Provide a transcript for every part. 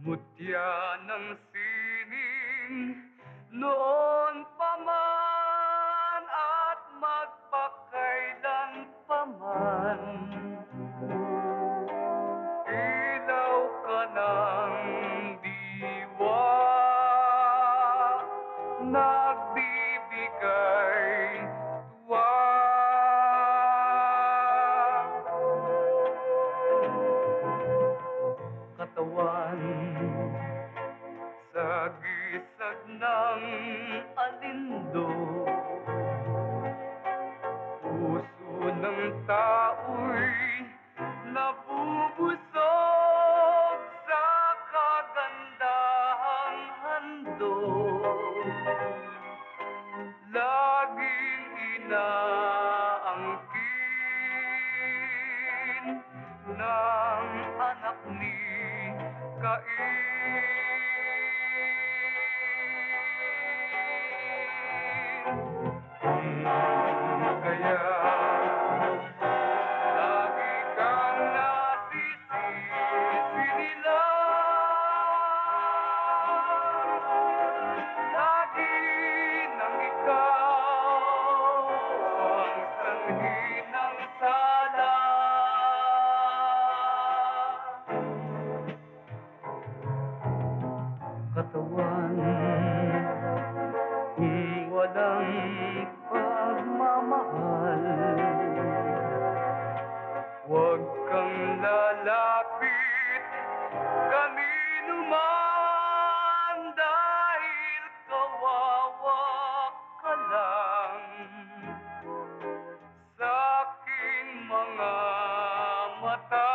Mutya ng sining noon pa man at magpakailan pa man. Ilaw ka ng diwa, nagbibigay tuwa. Katawan sa gisag ng alindo, puso ng tao'y nabubusog sa kagandahang handog. Laging inaangkin ng anak ni Cain. Kaya lagi kang nasisisi nila. Lagi nang ikaw ang sanhi ng sala. Katawan kung walang pagmamahal, huwag kang lalapit kanino man dahil kawawa ka lang sa aking mga mata.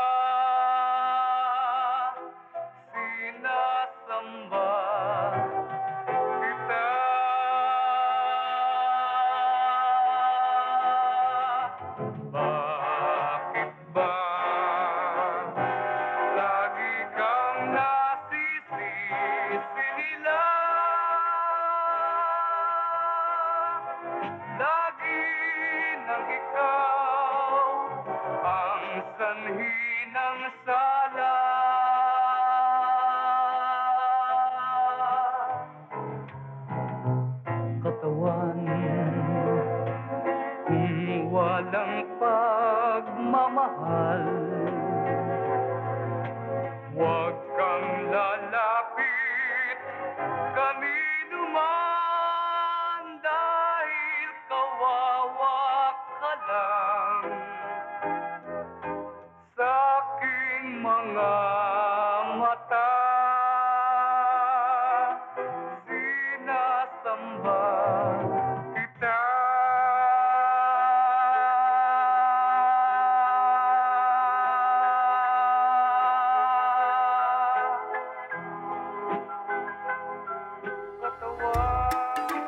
Sinasamba kita. Bakit ba lagi kang nasisisi nila? Lagi nang ikaw ang sanhi ng sala. Katawan kung walang pagmamahal, huwag kang lalapit kanino man dahil kawawa ka lang sa aking mga mata. Sinasamba kita. Katawan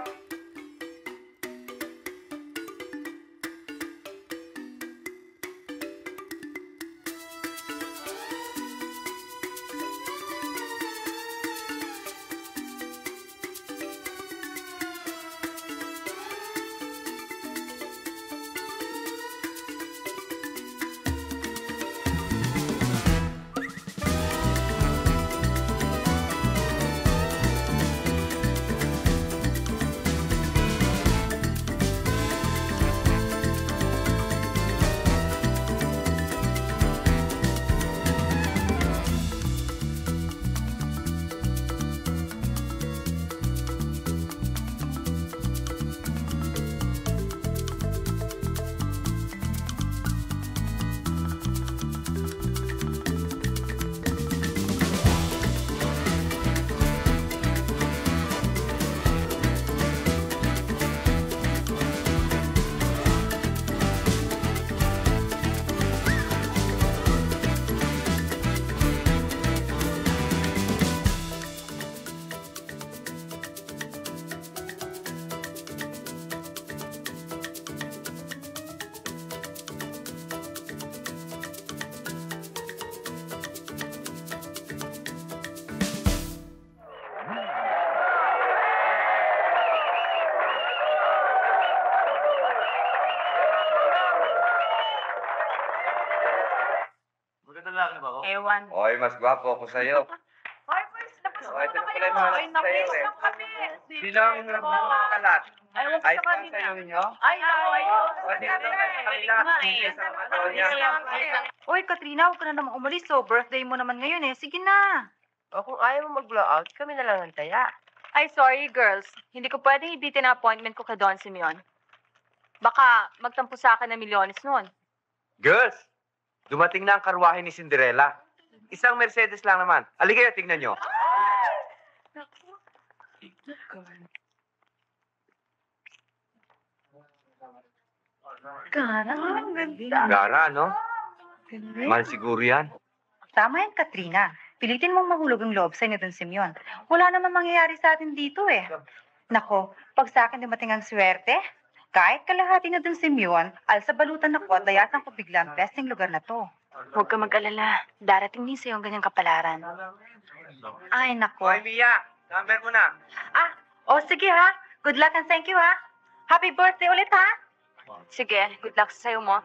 Maganda lalaki ba ako? Ewan. Oy, mas gwapo ako sa'yo. Hoy, pala yung mga sa'yo eh. Sino ang kalat? Ayos ba sa'yo ninyo? Uy, Katrina, huwag ka na naman umalis. So, birthday mo naman ngayon eh. Sige na. O kung ayaw mo mag-blowout, kami na lang ang taya. Ay, sorry, girls. Hindi ko pwedeng ibitin ang appointment ko kay Don Simeon. Baka magtampo sa akin ng milyones noon. Girls, dumating na ang karwahe ni Cinderella. Isang Mercedes lang naman. Aligaya, tingnan nyo. Gara, ang ganda. Gara, no? Mahal siguro yan. Tama yan, Katrina. Pilitin mong mahulog ang loob sa inyo, Don Simeon. Wala naman mangyayari sa atin dito eh. Nako, pag sa akin dumating ang swerte, kahit kalahati na Don Simeon, alsa balutan ako at layasan ko bigla ang pesting lugar na to. Huwag ka mag-alala. Darating din sa'yo ang ganyang kapalaran. Ay, nako. Hoy, Mia, number mo na. Sige ha. Good luck and thank you ha. Happy birthday ulit ha. Sige, good luck sa sayo mo.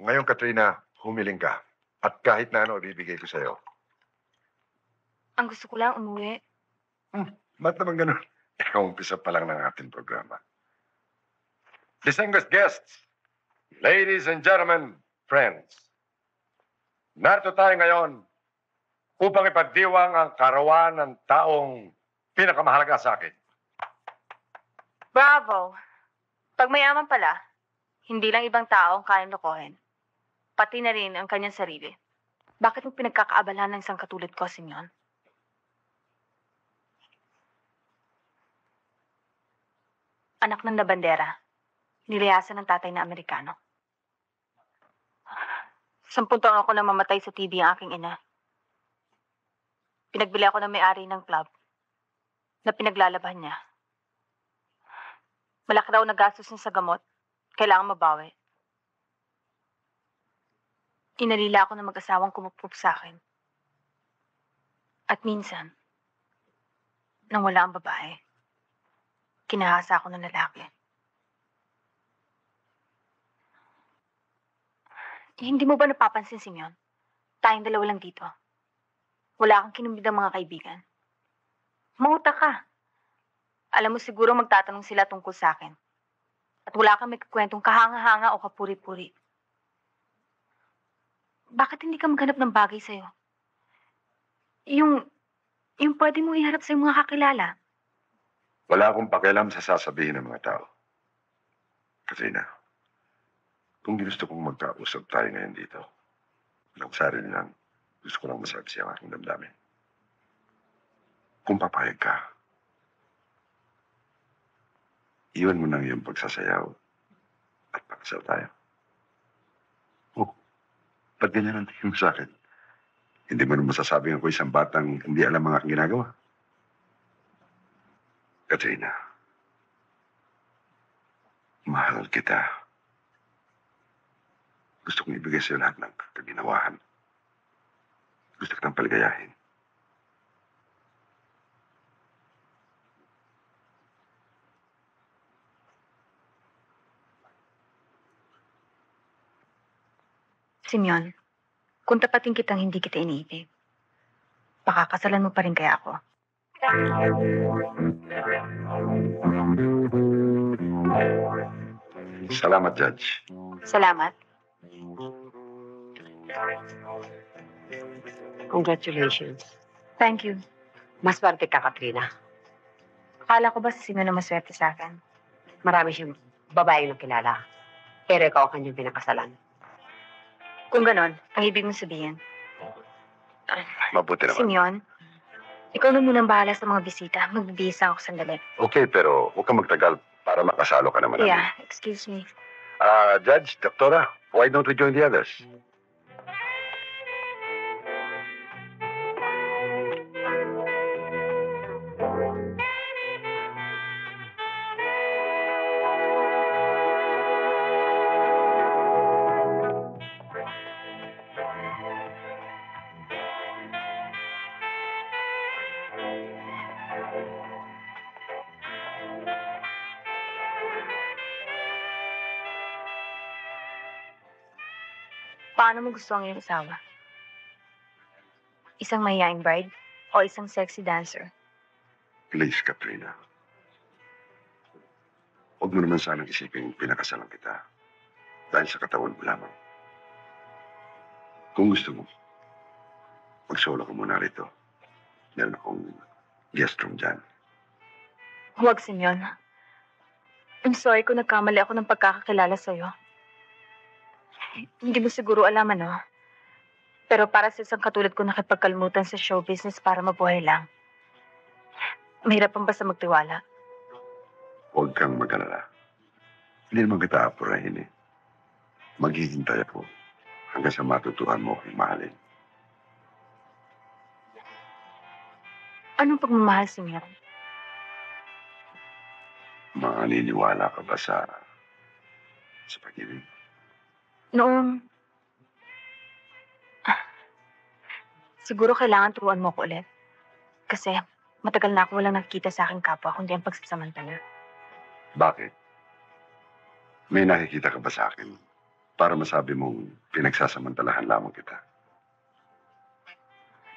Ngayon, Katrina, humiling ka. At kahit na ano, ibibigay ko sa'yo. Ang gusto ko lang umuwi. Ba't naman ganun? Umpisa pa lang ng ating programa. Distinguished guests, ladies and gentlemen, friends. Narito tayo ngayon upang ipagdiwang ang karawan ng taong pinakamahalaga sa akin. Bravo. Pag mayaman pala, hindi lang ibang tao ang kayang lokohin. Pati na rin ang kanyang sarili. Bakit mo pinagkakaabalahan ng isang katulad ko, Simeon? Anak ng labandera. Nilayasan ng tatay na Amerikano. 10 taon ako na mamatay sa TB ang aking ina. Pinagbili ako ng may-ari ng club na pinaglalaban niya. Malaki raw na gastos niya sa gamot. Kailangan mabawi. Inalila ako ng mag-asawang kumupup sa akin. At minsan, nang wala ang babae, kinahasa ako ng lalaki. Hindi mo ba napapansin, Simeon? Tayong dalawa lang dito. Wala kang kinumid ng mga kaibigan. Mauta ka. Alam mo siguro magtatanong sila tungkol sa akin. At wala kang may kwentong kahanga-hanga o kapuri-puri. Bakit hindi ka maghanap ng bagay sa'yo? Yung pwede mong iharap sa mga kakilala. Wala akong pakialam sa sasabihin ng mga tao. Katrina, kung ginusto kong magkausap tayo ngayon dito, walang sarili lang, gusto ko lang masabi ang aking damdamin. Kung papayag ka, iwan mo nang iyong pagsasayaw at pakasal tayo. Oh, ba't ganyan ang tingin mo sa akin? Hindi mo naman masasabing ako isang batang hindi alam ang aking ginagawa. Katrina, mahal kita. Gusto kong ibigay sa'yo lahat ng kaginawahan. Gusto kitang paligayahin. Simeon, kung tapatin kitang hindi kita iniibig, pakakasalan mo pa rin kaya ako. Salamat, Judge. Salamat. Congratulations. Thank you. Maswerte ka, Katrina. Akala ko ba si Simeon na maswerte sa akin? Marami siyang babae na kilala. Pero ikaw ang kanyang pinakasalan. Kung ganon, ang ibig mong sabihin. Mabuti naman. Simeon, ikaw na munang bahala sa mga bisita. Magbibihisa ako sandali. Okay, pero huwag kang magtagal para makasalo ka naman. Yeah, excuse me. Judge, Doktora, why don't we join the others? Paano mo gusto ang iyong asawa? Isang mahiyaing bride o isang sexy dancer? Please, Katrina. Huwag mo naman sanang isipin pinakasalan kita dahil sa katawan mo lamang. Kung gusto mo, mag-solo ka muna rito. Meron akong guest room dyan. Huwag, Simeon. I'm sorry kung nagkamali ako ng pagkakakilala sa'yo. Hindi mo siguro alam, ano? Pero para sa isang katulad ko nakipagkalmutan sa show business para mabuhay lang, mahirap ang basta magtiwala. Huwag kang mag-alala. Hindi naman kita apurahin eh. Maghihintay ako hanggang sa matutuhan mo akong mahalin. Anong pagmamahal, Simeon? Maniniwala ka ba sa pag-ibig? Noong... Siguro kailangan turuan mo ko ulit. Kasi matagal na ako walang nakikita sa aking kapwa kundi ang pagsasamantala. Bakit? May nakikita ka ba sa akin para masabi mong pinagsasamantalahan lamang kita?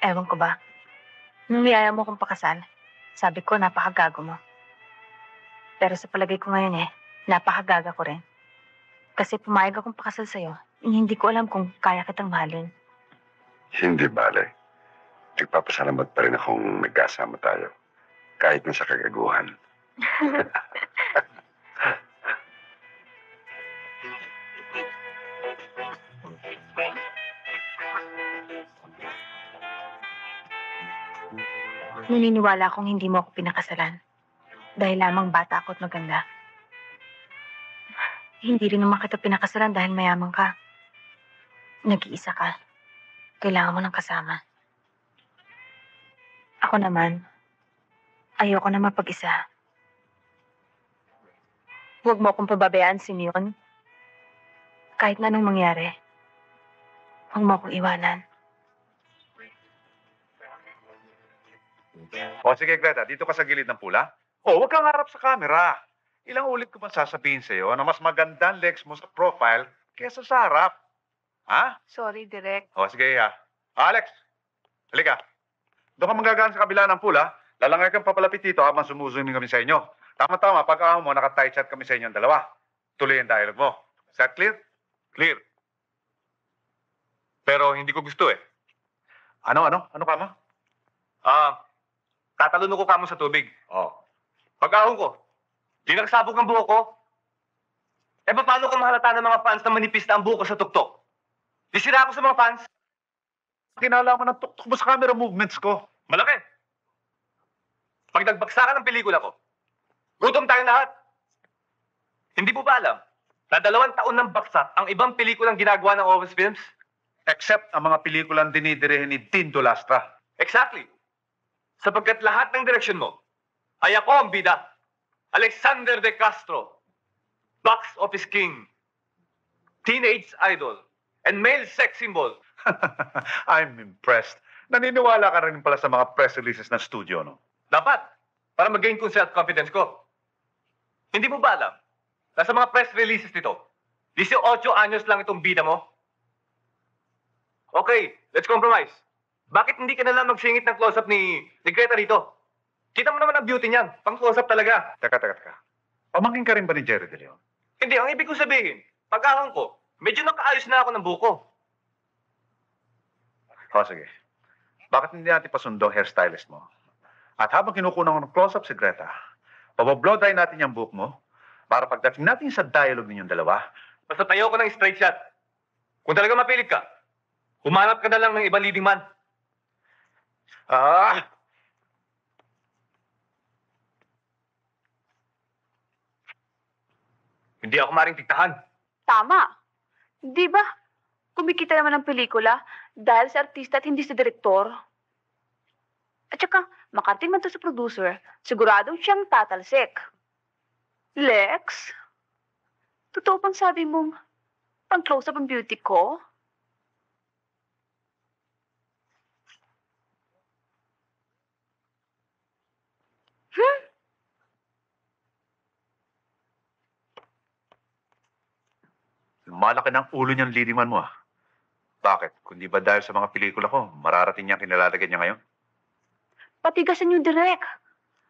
Ewan ko ba? Nung niyaya mo kong pakasal, sabi ko napakagago mo. Pero sa palagay ko ngayon napakagaga ko rin. Kasi pumayag akong pakasal sa'yo, hindi ko alam kung kaya kitang mahalin. Hindi bale. Nagpapasalamat pa rin akong nagkasama tayo. Kahit na sa kagaguhan. Naniniwala akong hindi mo ako pinakasalan. Dahil lamang bata ako at maganda. Hindi rin naman kita pinakasalan dahil mayaman ka. Nag-iisa ka. Kailangan mo ng kasama. Ako naman, ayoko na mapag-isa. Huwag mo akong pababayaan, Simeon. Kahit na anong mangyari, huwag mo akong iwanan. O sige, Greta, dito ka sa gilid ng pula. O, huwag kang harap sa camera. Ilang ulit ko bang sasabihin sa'yo na mas maganda ang legs mo sa profile kesa sa harap? Ha? Sorry, Direk. O, sige, ha. Alex, halika. Doon ka magagaan sa kabila ng pula. Lalangay kang papalapit dito habang sumusunod kami sa inyo. Tama-tama, pag-ahon mo, naka-tight chat kami sa inyong dalawa. Tuloy ang dialogue mo. Is that clear? Clear. Pero hindi ko gusto eh. Ano ka mo? Tatalon ko kamo sa tubig. Oh. Pag-ahon ko, di nagsabog ang buhok ko. Eh, paano kung mahalata ng mga fans na manipis na ang buhok ko sa tuktok? Di sira ako sa mga fans. Kinalaman ng tuktok mo sa camera movements ko. Malaki. Pag nagbagsakan ng pelikula ko, gutom tayong lahat. Hindi mo ba alam na 2 taon ng baksak ang ibang pelikulang ginagawa ng Ovis Films? Except ang mga pelikulang dinidirehin ni Tinto Lastra. Exactly. Sapagkat lahat ng direksyon mo ay ako ang bida. Alexander De Castro, box office king, teenage idol, and male sex symbol. I'm impressed. Naniniwala ka rin pala sa mga press releases ng studio, no? Dapat, para mag-gain ko self-confidence ko. Hindi mo ba alam na sa mga press releases nito, 18 anyos lang itong bida mo? Okay, let's compromise. Bakit hindi ka na lang magsingit ng close-up ni Greta rito? Kita mo naman ang beauty niyan. Pang close-up talaga. Teka. Pamangkin ka rin ba ni Jerry De Leon? Hindi, ang ibig kong sabihin, pag-ahon ko, medyo nakaayos na ako ng buko. O, sige. Bakit hindi natin pasundo hairstylist mo? At habang kinukunan ko ng close-up si Greta, pabablow dry natin yung buhok mo para pagdating natin sa dialogue ninyong dalawa. Basta tayo ko ng straight shot. Kung talaga mapilit ka, humanap ka na lang ng ibang leading man. Hindi ako maring tiktahan. Tama. Di ba? Kumikita naman ng pelikula dahil sa artista at hindi sa direktor. At saka, makarating man to sa producer, siguradong siyang tatalsik. Lex, totoo bang sabi mong pang-close up ang beauty ko? Malaki ng ulo niyang leading man mo, ah. Bakit? Kundi ba dahil sa mga pelikula ko, mararating niya kinalalagan niya ngayon? Patigasan yung direk.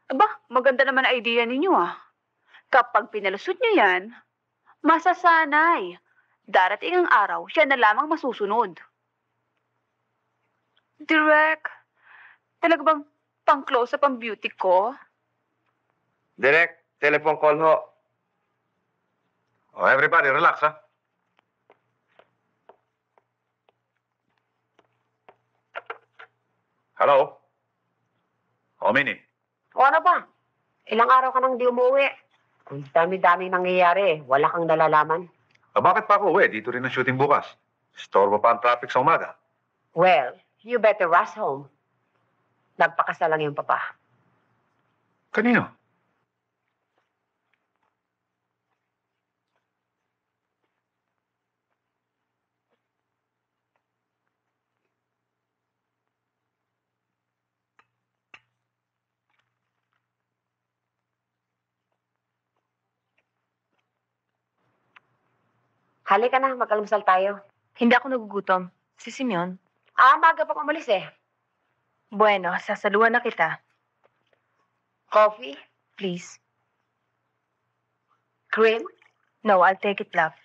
Aba, maganda naman ang idea ninyo ah. Kapag pinalusot niyo yan, masasanay. Darating ang araw, siya na lamang masusunod. Direk, talaga bang pang-close up ang beauty ko? Direk, telephone call ho. Oh, everybody, relax, ha? Hello? Oh, Minnie. O ano ba? Ilang araw ka nang di umuwi. Kung dami-dami nangyayari, wala kang nalalaman. Bakit pa ako uwi? Dito rin ang shooting bukas. Storbo pa ang traffic sa umaga. Well, you better rush home. Nagpakasal lang yung papa. Kanino? Halika na, mag-almusal tayo. Hindi ako nagugutom. Si Simeon. Maga pa umalis eh. Bueno, sasaluhan na kita. Coffee? Please. Cream? No, I'll take it, love.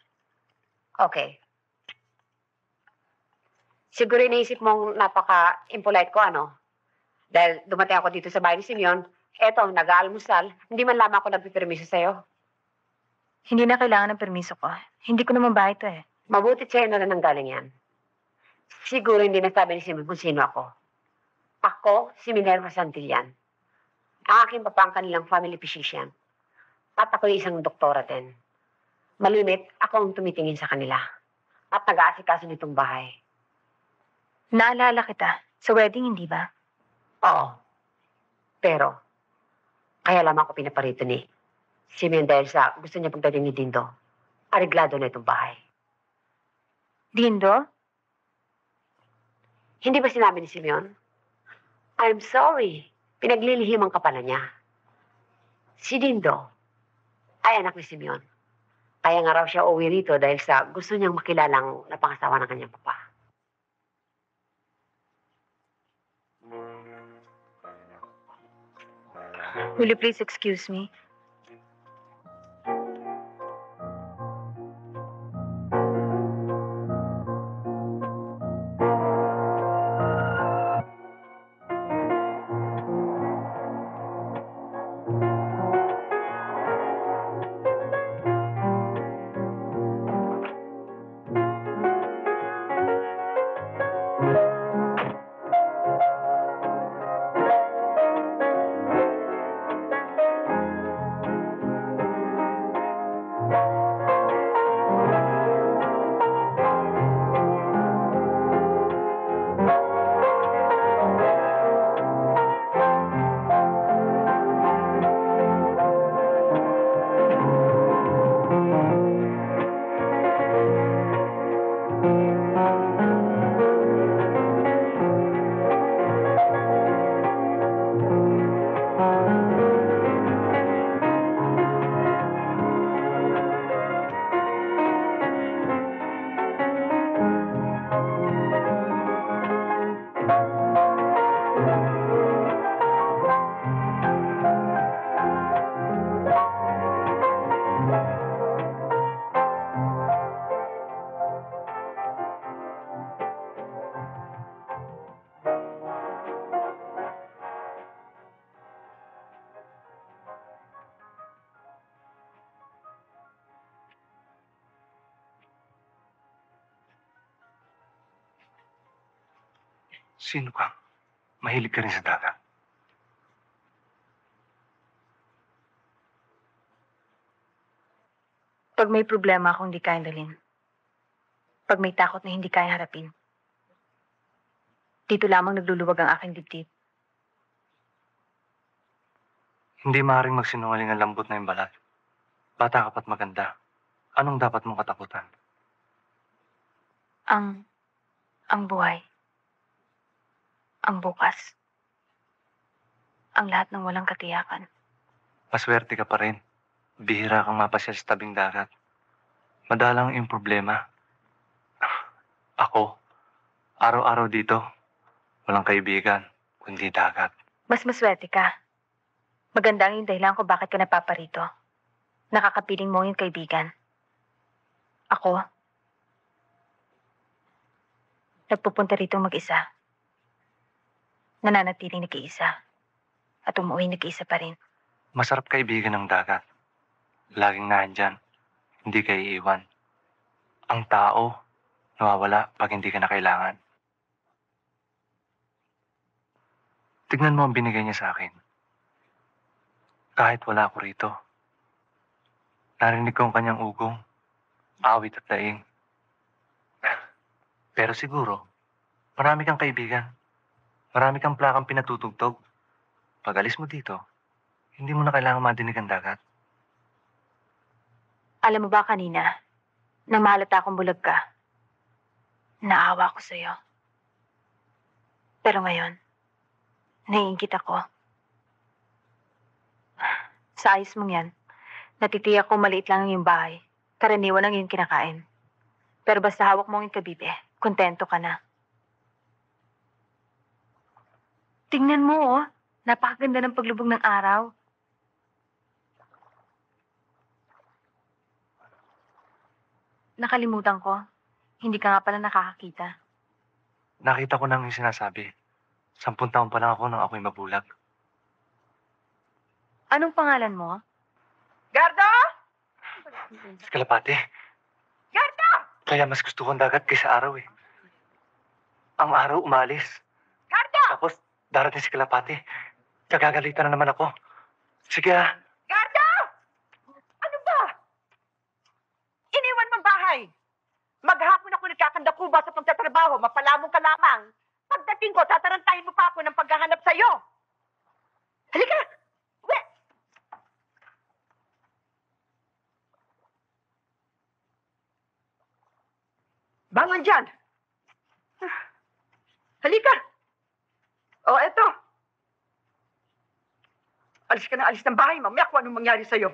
Okay. Siguro iniisip mong napaka-impolite ko, ano? Dahil dumating ako dito sa bahay ni Simeon, eto, nag-aalmusal, hindi man lamang ako nagpipermiso sa'yo. Hindi na kailangan ng permiso ko. Hindi ko naman bahay to eh. Mabuti sa'yo na lang galing yan. Siguro hindi nasabi ni Simeon kung sino ako. Ako, si Minerva Santillan. Ang aking papa ang kanilang family physician. At ako'y isang doktora din. Malimit, ako ang tumitingin sa kanila. At nag-aasikaso nitong bahay. Naalala kita. Sa wedding, hindi ba? Oo. Pero, kaya lamang ako pinaparito ni Simeon dahil sa gusto niya pagdating ni Dindo. Areglado na itong bahay. Dindo? Hindi ba sinabi ni Simeon? I'm sorry. Pinaglilihiman ka pala niya. Si Dindo ay anak ni Simeon. Kaya nga raw siya uwi rito dahil sa gusto niyang makilalang napangasawa ng kanyang papa. Will you please excuse me? Sino ka? Mahilig ka rin sa dagat. Pag may problema akong hindi kayang dalhin. Pag may takot na hindi kaya harapin. Dito lamang nagluluwag ang aking dibdib. Hindi maaaring magsinungaling ang lambot na yung balat. Bata ka pa't maganda. Anong dapat mong katakutan? Ang buhay. Ang bukas. Ang lahat ng walang katiyakan. Maswerte ka pa rin. Bihira kang mapasyal sa tabing dagat. Madalang yung problema. Ako, Araw-araw dito, walang kaibigan, kundi dagat. Mas maswerte ka. Maganda ang yung dahilan kung bakit ka napaparito. Nakakapiling mo yung kaibigan. Ako, nagpupunta rito mag-isa. Nananatiling nag-iisa. At umuwi nag-iisa pa rin. Masarap kaibigan ng dagat. Laging nandyan, hindi ka iiwan. Ang tao, nawawala pag hindi ka na kailangan. Tignan mo ang binigay niya sa akin. Kahit wala ako rito. Narinig ko ang kanyang ugong, awit at daing. Pero siguro, marami kang kaibigan. Marami kang plakang pinatutugtog. Pag alis mo dito, hindi mo na kailangan madinig ang dagat. Alam mo ba kanina, nang mahalata akong bulag ka, naawa ko sa'yo. Pero ngayon, naiingit ako. Sa ayos mong yan, natitiyak ko maliit lang ang iyong bahay. Karaniwan ang iyong kinakain. Pero basta hawak mo ang iyong kabibe, kontento ka na. Tingnan mo, oh. Napakaganda ng paglubog ng araw. Nakalimutan ko. Hindi ka nga pala nakakakita. Nakita ko nang yung sinasabi. 10 taon pa lang ako nang ako'y mabulag. Anong pangalan mo? Gardo! Kalapate. Gardo! Kaya mas gusto kong dagat kaysa araw eh. Ang araw umalis. Gardo! Tapos darating si Kalapate. Kagagalitan na naman ako. Sige ah. Gardo! Ano ba? Iniwan mo ang bahay. Maghapon ako nagkakandakuba sa pagtatrabaho. Mapalamong ka lamang. Pagdating ko, tatarantahin mo pa ako ng paghahanap sa'yo. Halika! Uwi! Bangon dyan! Halika! O, eto. Alis ka na alis ng bahay, mamaya kung anong mangyari sa'yo.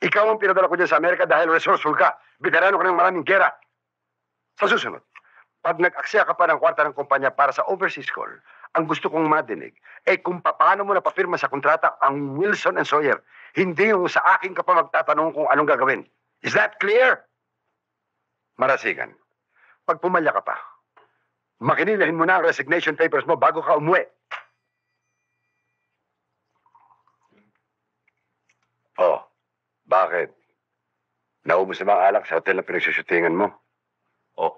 Ikaw ang pinadala ko dyan sa Amerika dahil resourceful ka. Veterano ka ng maraming gera. Sa susunod, pag nag-aksaya ka pa ng kwarta ng kumpanya para sa overseas call, ang gusto kong madinig ay kung paano mo napapirma sa kontrata ang Wilson and Sawyer. Hindi yung sa akin ka pa magtatanong kung anong gagawin. Is that clear? Marasigan, pag pumalya ka pa, makinilahin mo na ang resignation papers mo bago ka umuwi. Oh, bakit? Naubos na ba ang alak sa hotel na pinagsushootingan mo? Oh,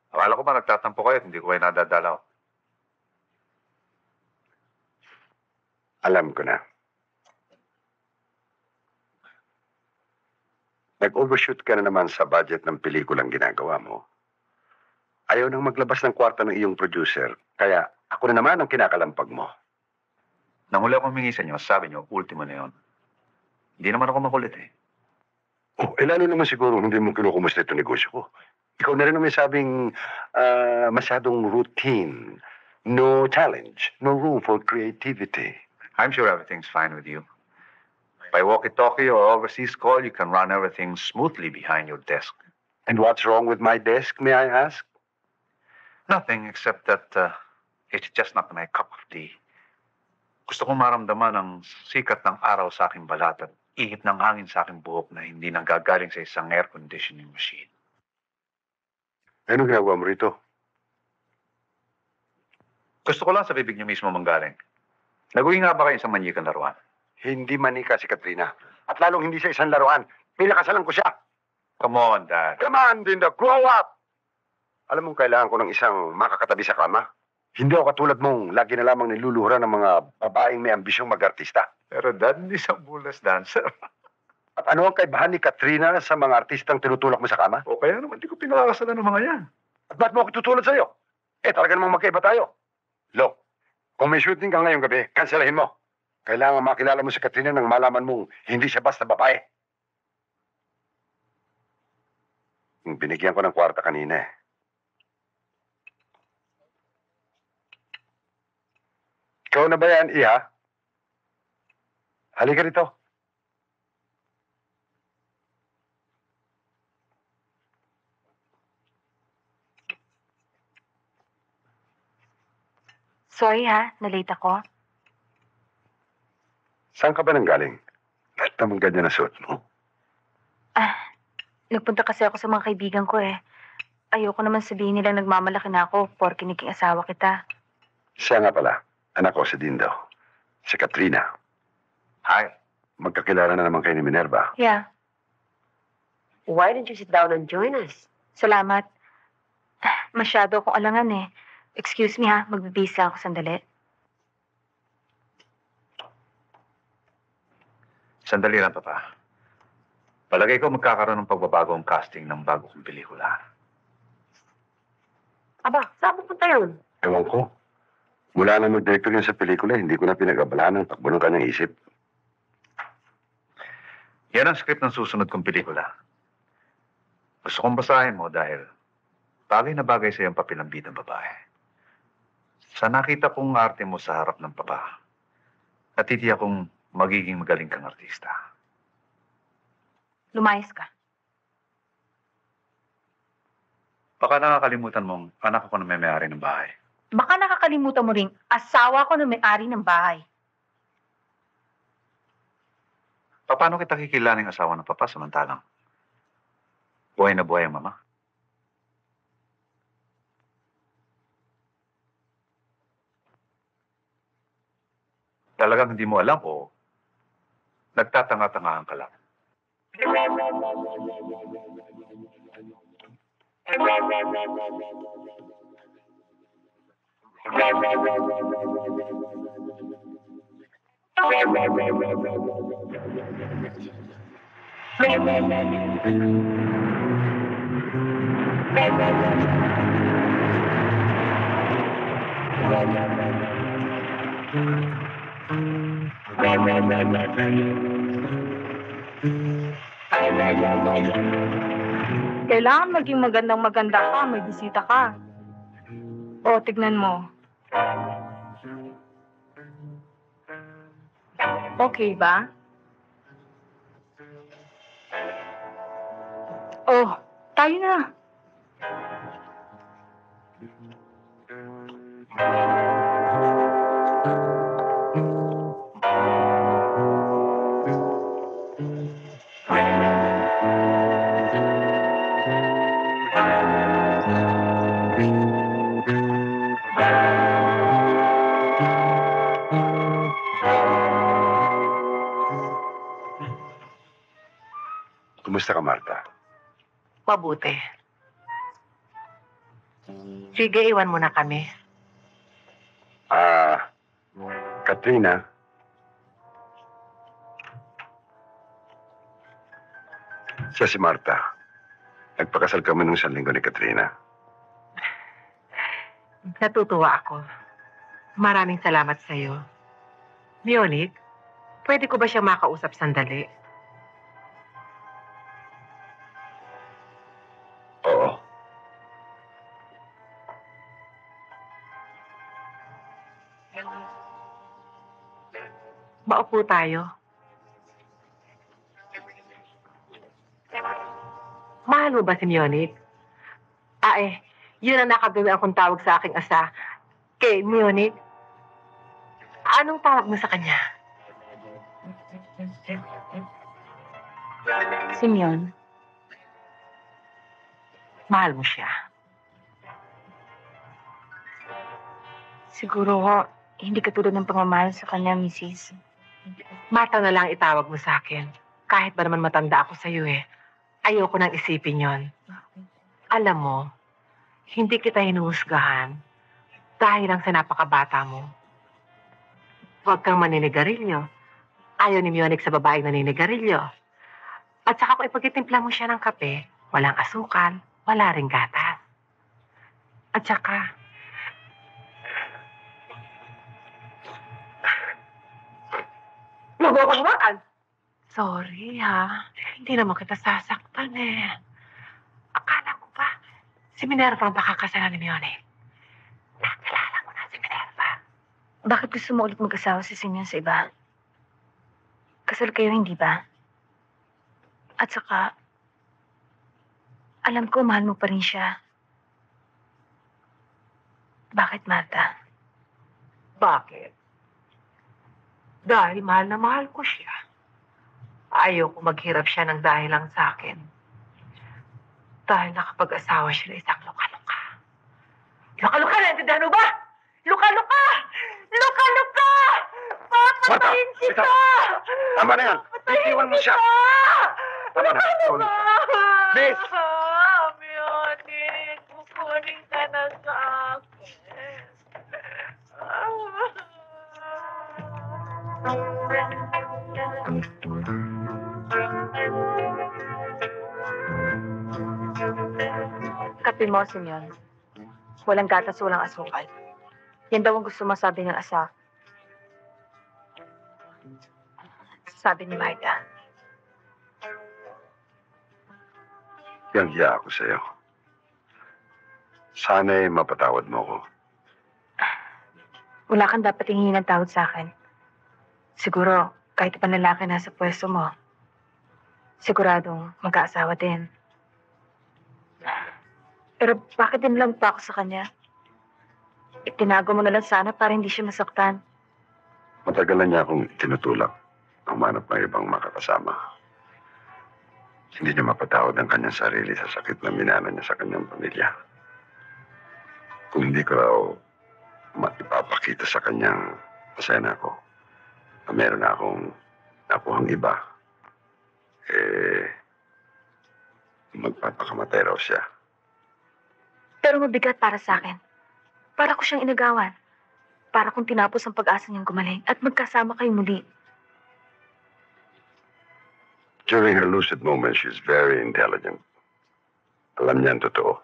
akala ko ba nagtatampo kayo at hindi ko kayo nadadalaw? Alam ko na. Nag-overshoot ka na naman sa budget ng pelikulang ginagawa mo. Ayaw nang maglabas ng kwarta ng iyong producer, kaya ako na naman ang kinakalampag mo. Nang huli ako humingi sa inyo, sabi niyo, ultimo na yun. Hindi naman ako makulit eh. Oh, lalo naman siguro hindi mo kinukumusta itong negosyo ko. Ikaw na rin naman sabing masyadong routine. No challenge, no room for creativity. I'm sure everything's fine with you. By walkie-talkie or overseas call, you can run everything smoothly behind your desk. And what's wrong with my desk, may I ask? Nothing except that it's just not my cup of tea. Gusto kong maramdaman ang sikat ng araw sa aking balat at ihip ng hangin sa aking buhok na hindi nanggagaling sa isang air conditioning machine. Anong ginagawa mo rito? Gusto ko lang sa bibig niyo mismo manggaling. Nag-uwi nga ba kayo sa manyikan laruan? Hindi manika si Katrina. At lalong hindi sa isang laruan. Pinakasalan ko siya. Come on, Dad. Come on, Dinda, grow up! Alam mong kailangan ko ng isang makakatabi sa kama? Hindi ako katulad mong lagi na lamang niluluhura ng mga babaeng may ambisyong mag-artista. Pero Dad, hindi siya bulles dancer. At ano ang kaibahan ni Katrina sa mga artistang tinutulak mo sa kama? O kaya naman di ko pinakakasalan ng mga yan. At ba't mo ako tutulad sa'yo? Talaga namang magkaiba tayo. Look, kung may shooting ka ngayong gabi, kanselahin mo. Kailangan makilala mo si Katrina nang malaman mong hindi siya basta babae. Binigyan ko ng kwarta kanina eh. Ikaw na ba yan, Iha? Halika rito. Sorry ha, nalate ako. Saan ka ba nanggaling? Bakit naman ganyan na suot mo? Nagpunta kasi ako sa mga kaibigan ko eh. Ayoko naman sabihin nilang nagmamalaki na ako porke naging asawa kita. Siya nga pala. Anak ko si Dindo. Si Katrina. Hi. Magkakilala na naman kayo ni Minerva. Yeah, Why didn't you sit down and join us? salamat. Masyado akong alangan eh. Excuse me ha, magbibihis lang ako sandali. Sandali lang, Papa. Palagay ko magkakaroon ng pagbabago ang casting ng bago kong pelikula. Aba, saan pupunta yun? Ewan ko. Mula na mag-director yun sa pelikula, hindi ko na pinag-abalahan ang takbo ng kanyang isip. Yan ang script ng susunod kong pelikula. Gusto kong basahin mo dahil bagay na bagay sa iyong papel ng bidang babae. Sa nakita kong arte mo sa harap ng Papa, natitiyak kong magiging magaling kang artista. Lumayas ka. Baka nakakalimutan mong anak ako na may-ari ng bahay. Baka nakakalimutan mo ring asawa ko na may-ari ng bahay. Paano kita kikilaning asawa ng Papa samantalang buhay na buhay ang Mama? Talagang hindi mo alam o nagtatanga-tangahan ka lang? Kailangan maging magandang-maganda ka, may bisita ka. O, tignan mo. Okay ba? Oh, tayo na. Kumusta ka, Marta? Mabuti. Sige, iwan mo na kami. Katrina. Siya si Marta. Nagpakasal kami nung 1 linggo ni Katrina. Natutuwa ako. Maraming salamat sa iyo. Mionit, pwede ko ba siyang makausap sandali? Oo. Maupo tayo. Mahal mo ba si Mionit? Yun ang nakagawian kong tawag sa aking asa. Kay Mionit, anong tawag mo sa kanya? Simeon, Mahal mo siya. siguro ho, hindi katulad ng pagmamahal sa kanya, Mrs. Marta na lang itawag mo sa akin. Kahit ba naman matanda ako sa'yo eh. Ayoko nang isipin yon. Alam mo, hindi kita hinuhusgahan dahil lang sa napakabata mo. Huwag kang maninigarilyo. Ayaw ni Mionik sa babaeng naninigarilyo. At saka kung ipagtitimpla mo siya ng kape, walang asukal, wala ring gatas. At saka, Magwakwakwakan. sorry ha, hindi naman kita sasaktan eh. Akala ko pa, si Minerva ang pakakasalan ni Mionik. Nakilala mo na si Minerva. Bakit gusto mo ulit mag-asawa si Simeon sa iba? Kasal kayo, hindi ba? At saka, alam ko mahal mo pa rin siya. Bakit, Marta? Bakit? Dahil mahal na mahal ko siya. Ayaw ko maghirap siya ng dahil lang sa akin. Dahil nakapag-asawa siya na isang luka-luka. Luka-luka, naintindihan mo ba? Luka-luka! Luka-luka! Papatayin Marta, kita! Tama na yan. Iiwan mo siya. Tama na. Miss! Mionik, kukunin ka na sa akin. Kape mo, Simeon. Walang gatas, walang asukal. Yan daw ang gusto masabi ng asa. Sabi ni Marta. Hiyang-hiya ako sa'yo. Sana'y mapatawad mo ko. Wala kang dapat hingin ng tawad sa akin. Siguro, kahit pa lalaki nasa pwesto mo, siguradong mag-aasawa din. Pero bakit din lang pa ako sa kanya? Itinago mo na lang sana para hindi siya masaktan. Matagal na niya akong tinutulak. Umanap ng ibang makakasama. Hindi niya mapatawad ang kanyang sarili sa sakit na minana niya sa kanyang pamilya. Kung hindi ko raw maipapakita sa kanyang pasena ko na meron na akong nakuhang iba, magpapakamatay raw siya. Pero mabigat para sa akin. Para ko siyang inagawan. Para kung tinapos ang pag-asa niyang gumaling at magkasama kayo muli. During her lucid moments, she's very intelligent. Alam niya ang totoo.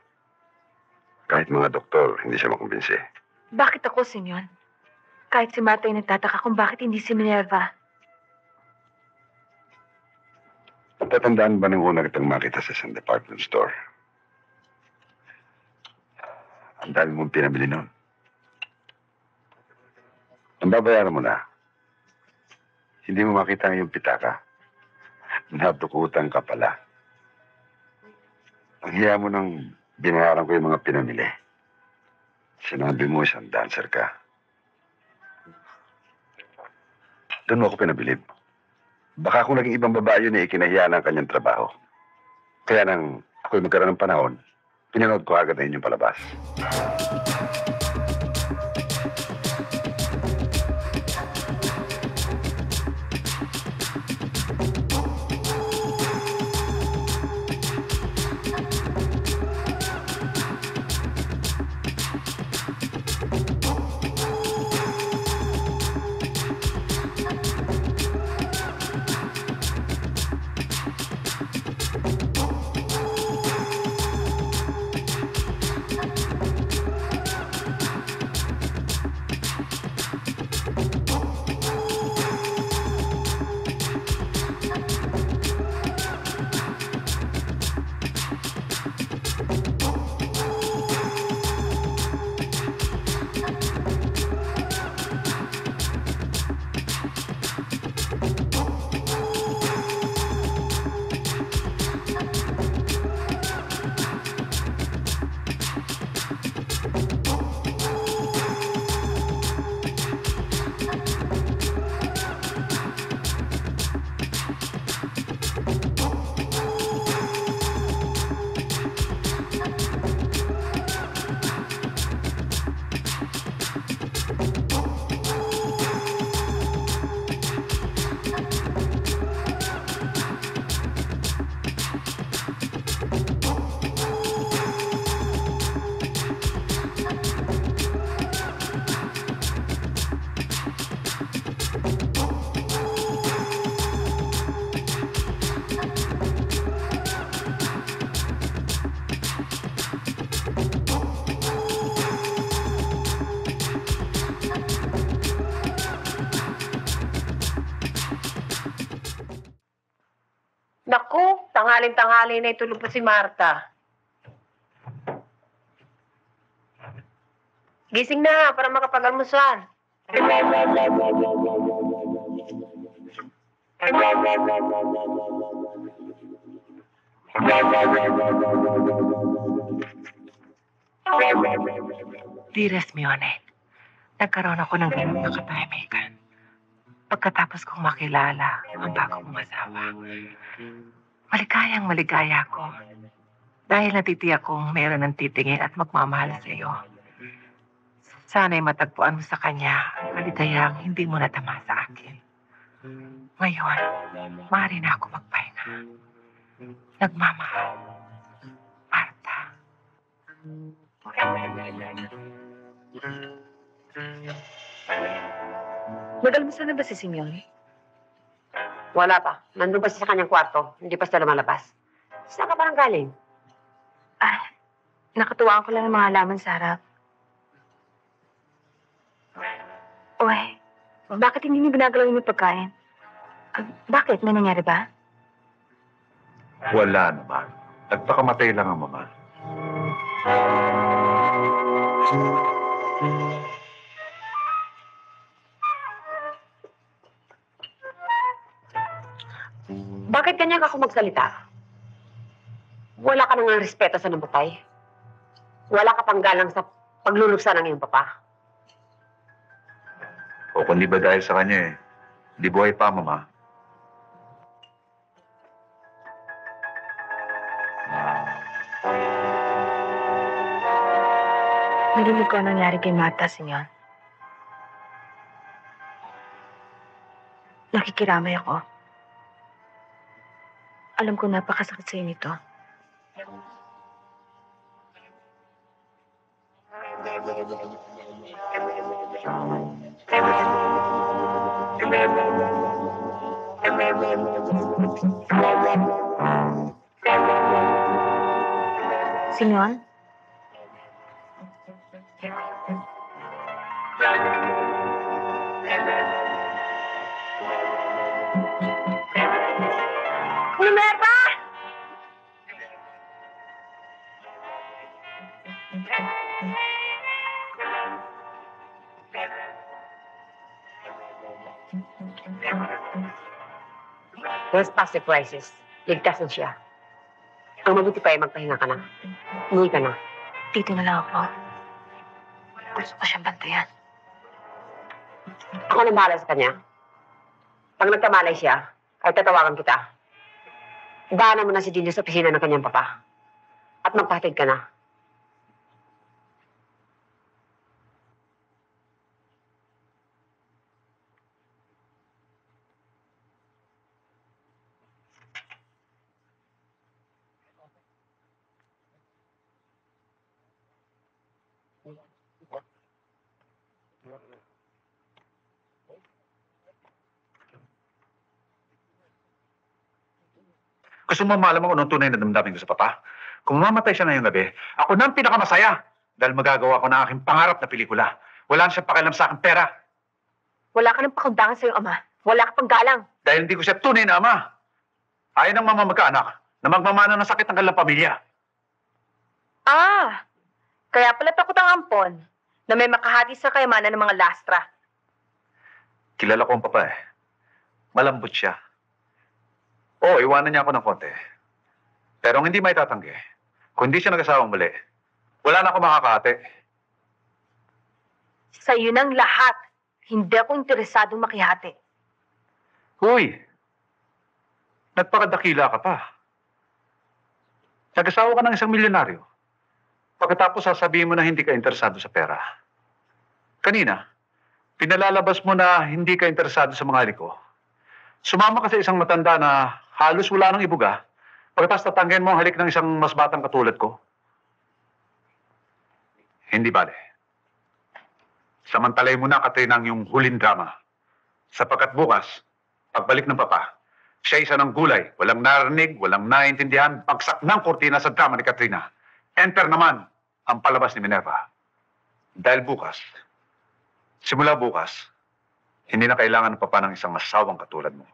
Kahit mga doktor, hindi siya makumbinsi. Bakit ako, Simeon? Kahit si Marta ay nagtataka kung bakit hindi si Minerva. Natatandaan ba nung una kitang makita sa isang department store? Ang dami mong pinabili noon. Ang babayaran mo na, hindi mo makita ang iyong pitaka. Natukutan ka pala. Ang hiya mo nang binayaran ko yung mga pinamili. Sinabi mo isang dancer ka. Doon mo ako pinabilib. Baka kung naging ibang babae yun ikinahiya ng kanyang trabaho. Kaya nang ako'y magkaroon ng panahon, pinanood ko agad na inyong palabas. Naku, tanghaling-tanghali na itulog pa si Marta. Gising na para makapag-almusal. Dearest Mione, nagkaroon ako ng ganap na katahimikan. Pagkatapos kong makilala ang bago kong asawa, maligayang maligaya ko. Dahil natitiyak kong meron ng titingin at magmamahal sa iyo. Sana'y matagpuan mo sa kanya ang kaligayang hindi mo natama sa akin. Ngayon, maaari na ako magpahinga. Nagmamahal. Marta. Nag-almusal na ba si Simeon? Wala pa. Nandun pa siya sa kanyang kwarto. Hindi pa siya lumalabas. Saan ka parang galing? Nakatuwaan ko lang ng mga halaman sa harap. Uy, bakit hindi niyo ginagalaw yung pagkain? Bakit? May nangyari ba? Wala naman. Nagpakamatay lang ang mama. Bakit ganyan ka magsalita? Wala ka nang respeto sa namatay? Wala ka pang galang sa pagluluksa ng iyong papa? O kundi ba dahil sa kanya eh. Di buhay pa, mama. Narinig ko ang nangyari kay Marta, Simeon. Nakikiramay ako. Alam ko napakasakit sa'yo nito. Simeon? Minerva! Once past the crisis, ligtas na siya. Ang mabuti pa ay magpahinga ka na. Umuwi ka na. Dito na lang ako. Gusto ko siyang bantayan. Ako nang bahala sa kanya. Pag nagkamalay siya, ay tatawagan kita. Daanan mo na si Dino sa opisina ng kanyang papa. At magpahatid ka na. Gusto mo malaman kung anong tunay na damdamin ko sa papa? Kung mamamatay siya ngayong gabi, ako na ang pinakamasaya dahil magagawa ko ng aking pangarap na pelikula. Wala na siyang pakialam sa aking pera Wala ka ng pakundangan sa iyong ama. Wala ka pang galang. dahil hindi ko siya tunay na ama. Ayaw ng mama magkaanak na magmamana ng sakit ng kanilang pamilya. Kaya pala takot ang ampon na may makahati sa kayamanan ng mga lastra. Kilala ko ang papa eh. Malambot siya. Oo, iwanan niya ako ng konti. Pero ang hindi may tatanggi, kung hindi siya nag-asawang muli, wala na ako makakahati. Sa iyo ng lahat, hindi ako interesadong makihati. Huy! Nagpakadakila ka pa. Nag-asawa ka ng isang milyonaryo. Pagkatapos sasabihin mo na hindi ka interesado sa pera. Kanina, pinalalabas mo na hindi ka interesado sa mga halik ko. Sumama ka sa isang matanda na halos wala nang ibuga, pagkatapos tatanggihan mo ang halik ng isang mas batang katulad ko. Hindi bale. Samantalay mo na, Katrina, ang yung huling drama. Sapagkat bukas, pagbalik ng papa, siya isa ng gulay, walang narinig, walang naintindihan, bagsak ng kortina sa drama ni Katrina. Enter naman ang palabas ni Minerva. Dahil bukas, simula bukas, hindi na kailangan ng papa ng isang masawang katulad mo.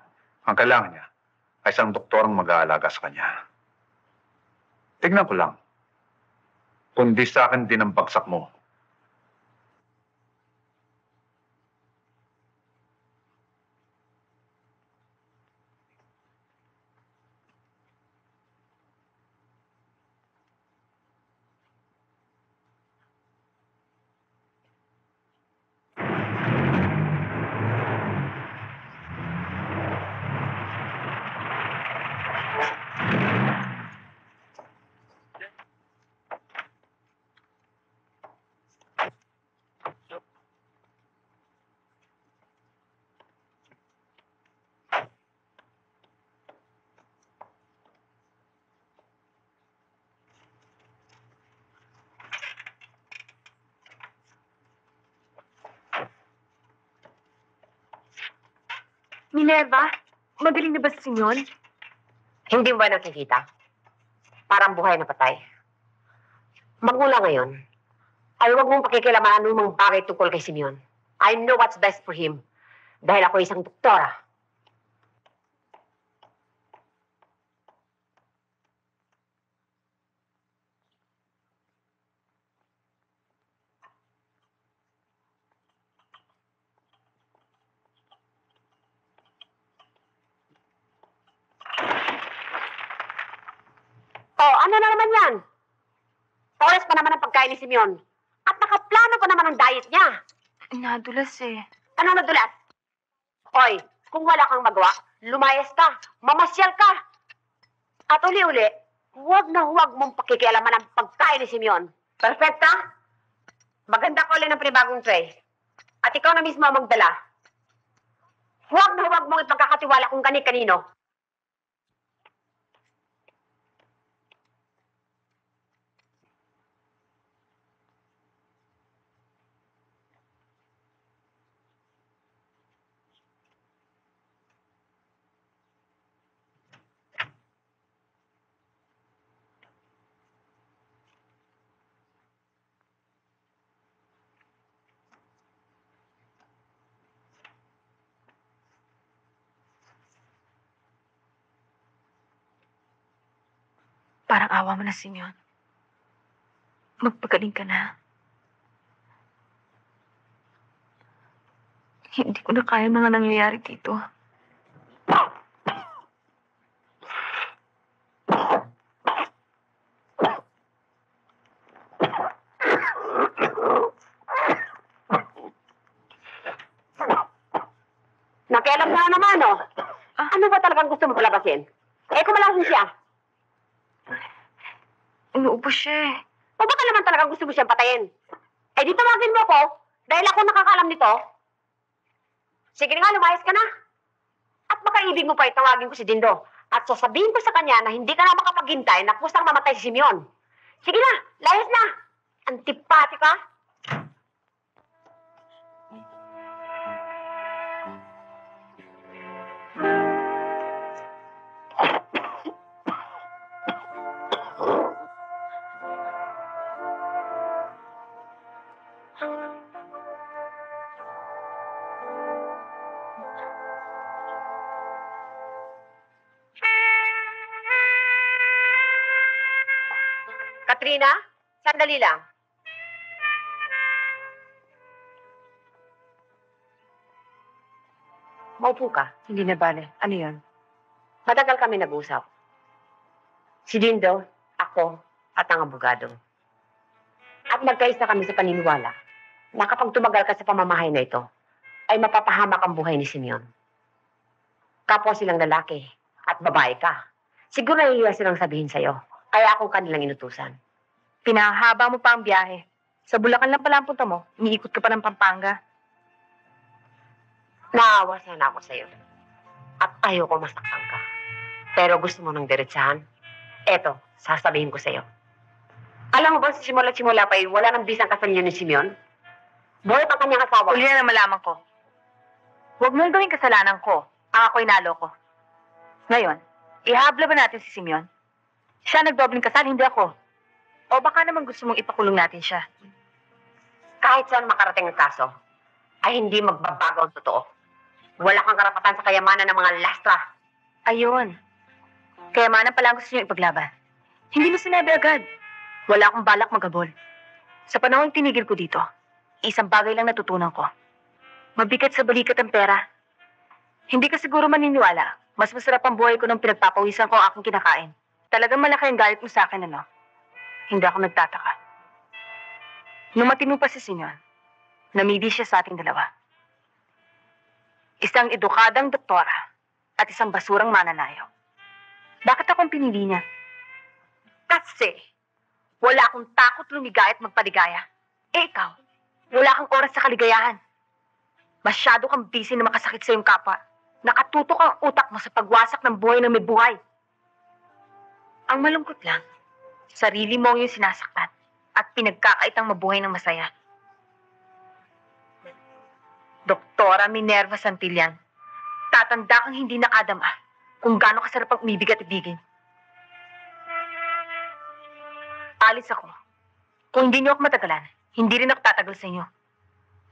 Ang kailangan niya ay isang doktorang mag-aalaga sa kanya. Tignan ko lang. Kundi sa akin din ang bagsak mo. Minerva, magaling na ba si Simeon? Hindi mo ba nakikita? Parang buhay na patay. Magmula ngayon, ay huwag mong pakikilaman anumang bagay tungkol kay Simeon. I know what's best for him. Dahil ako isang doktora. Oh, ano na naman yan? Oras pa naman ang pagkain ni Simeon. At nakaplano pa naman ang diet niya. Nadulas eh. Ano nadulas? Hoy, kung wala kang magawa, lumayas ka, mamasyal ka. At uli-uli, huwag na huwag mong pakikialaman ang pagkain ni Simeon. Perfecta? Maganda ka ulit ng panibagong tray. At ikaw na mismo ang magdala. Huwag na huwag mong ipagkakatiwala kung kani-kanino. Parang awa mo na, Simeon. Magpagaling ka na. Hindi ko na kaya mga nangyayari dito. Nakialam na naman, oh. Ano ba talagang gusto mo palabasin? Eh, kung malasin siya. Inuubos siya eh. O baka naman talagang gusto mo siyang patayin? Eh, di tawagin mo ako dahil ako nakakalam nito. Sige nga, lumayas ka na. At baka ibig mo pa itawagin ko si Dindo. At sasabihin ko sa kanya na hindi ka na makapaghintay na kusang mamatay si Simeon. Sige na, layas na. Antipati ka. Katrina, sandali lang. Maupo ka. Hindi na bale. Ano yun? Matagal kami nag-usap. Si Dindo, ako, at ang abogado. At magkaisa kami sa paniniwala na kapag tumagal ka sa pamamahay na ito, ay mapapahamak ang buhay ni Simeon. Kapwa silang lalaki at babae ka. Siguro nahihiya silang sabihin sa'yo. Kaya akong kanilang inutusan. Pinahaba mo pa ang biyahe. Sa Bulacan lang pala ang punta mo. Iniikot ka pa ng Pampanga. Naawa sana ako sa'yo. At ayoko masaktan ka. Pero gusto mo ng diretsahan? Eto, sasabihin ko sa'yo. Alam mo ba, sa simula-simula pa wala nang bisang kasal niyo ni Simeon? Buhay pa kanyang asawa. Uli na malaman ko. Huwag mong gawing kasalanan ko. Ang ako'y naloko. Ngayon, ihabla ba natin si Simeon? Siya nagdobling kasal, hindi ako. O baka naman gusto mong ipakulong natin siya. Kahit saan makarating ang kaso, ay hindi magbabago ang totoo. Wala kang karapatan sa kayamanan ng mga lastra. Ayun. Kayamanan pala ang gusto niyo ipaglaban. Hindi mo sinabi agad. Wala akong balak magabol. Sa panahon tinigil ko dito, isang bagay lang natutunan ko. Mabigat sa balikat ang pera. Hindi ka siguro maniniwala. Mas masarap ang buhay ko nung pinagpapawisan ko ang aking kinakain. Talagang malaki ang galit mo sa akin, ano? Hindi ako nagtataka. Nung matino pa si Simeon, namili siya sa ating dalawa. Isang edukadang doktora at isang basurang mananayaw. Bakit akong pinili niya? Kasi wala akong takot lumigay at magpaligaya. Eh ikaw, wala kang oras sa kaligayahan. Masyado kang busy na makasakit sa iyong kapwa. Nakatutok ang utak mo sa pagwasak ng buhay ng may buhay. Ang malungkot lang, sarili mo ang iyong sinasaktan at pinagkakaitang mabuhay ng masaya. Doktora Minerva Santillan, magtatanda kang hindi nakadama kung gaano kasarap ang umibig at ibigin. Alis ako. Kung hindi niyo ako matagalan, hindi rin ako tatagal sa inyo.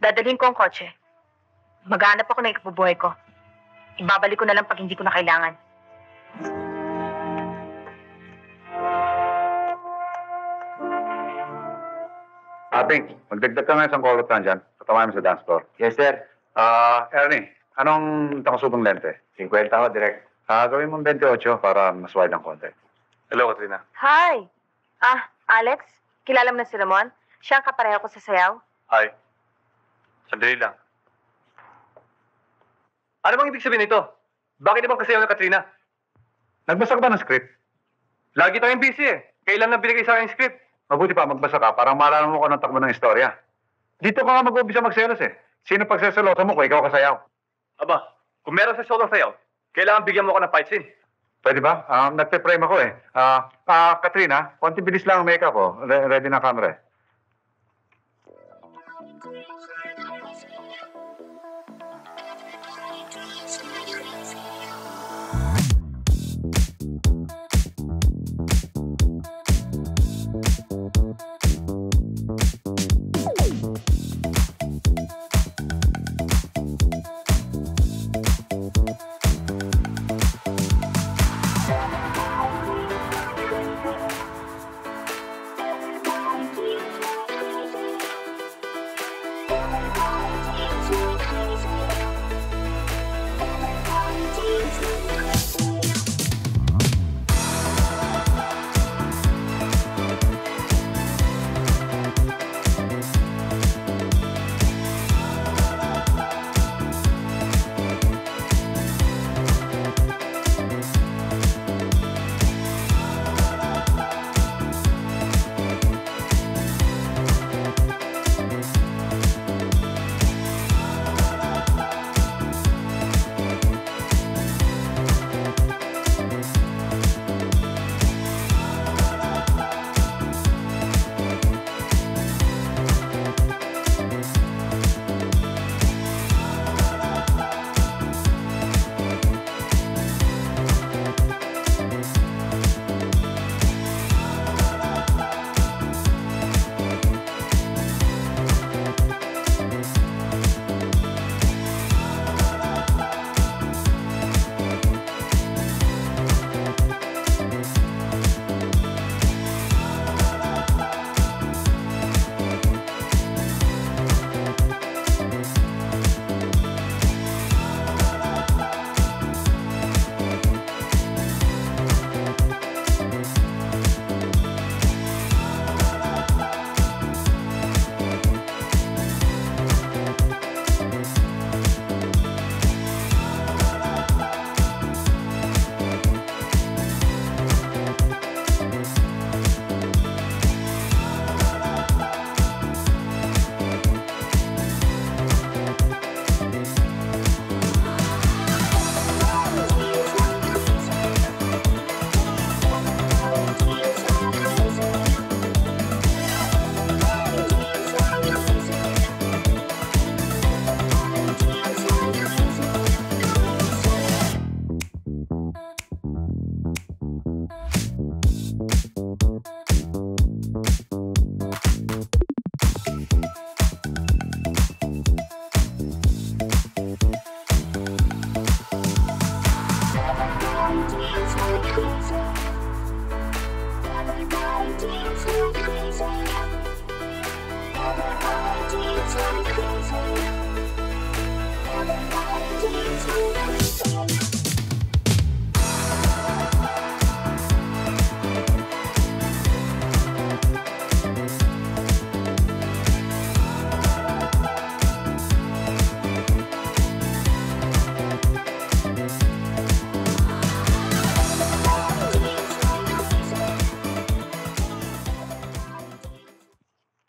Dadalhin ko ang kotse. Maghanap ako ng ikabubuhay ko. Ibabalik ko na lang pag hindi ko na kailangan. Ating, magdagdag ka nga isang kolotan dyan. Patawain mo sa dance floor. Yes, sir. Ernie, anong takasubang lente? 50 ho, direct. Gawin mo 28 para mas wide ang konti. Hello, Katrina. Hi! Alex? Kilala mo na si Ramon? Siya ang kapareho ko sa sayaw? Hi. Sandali lang. Ano bang ibig sabihin nito? Bakit naman kasayaw na Katrina? Nagbasa ka ba ng script? Lagi tayong busy eh. Kailan na binigay sa akin yung script? Mabuti pa, magbasa ka para malaman mo kung anong takbo ng istorya. Dito ka nga mag-umpisa magselos eh. Sino pagseselosa mo kung ikaw kasayaw? Aba, kung meron sa solo sayaw, kailangan bigyan mo ako ng fight scene. Pwede ba? Nagpe-frame ako eh. Katrina, konti bilis lang ang makeup oh. Ready na camera eh.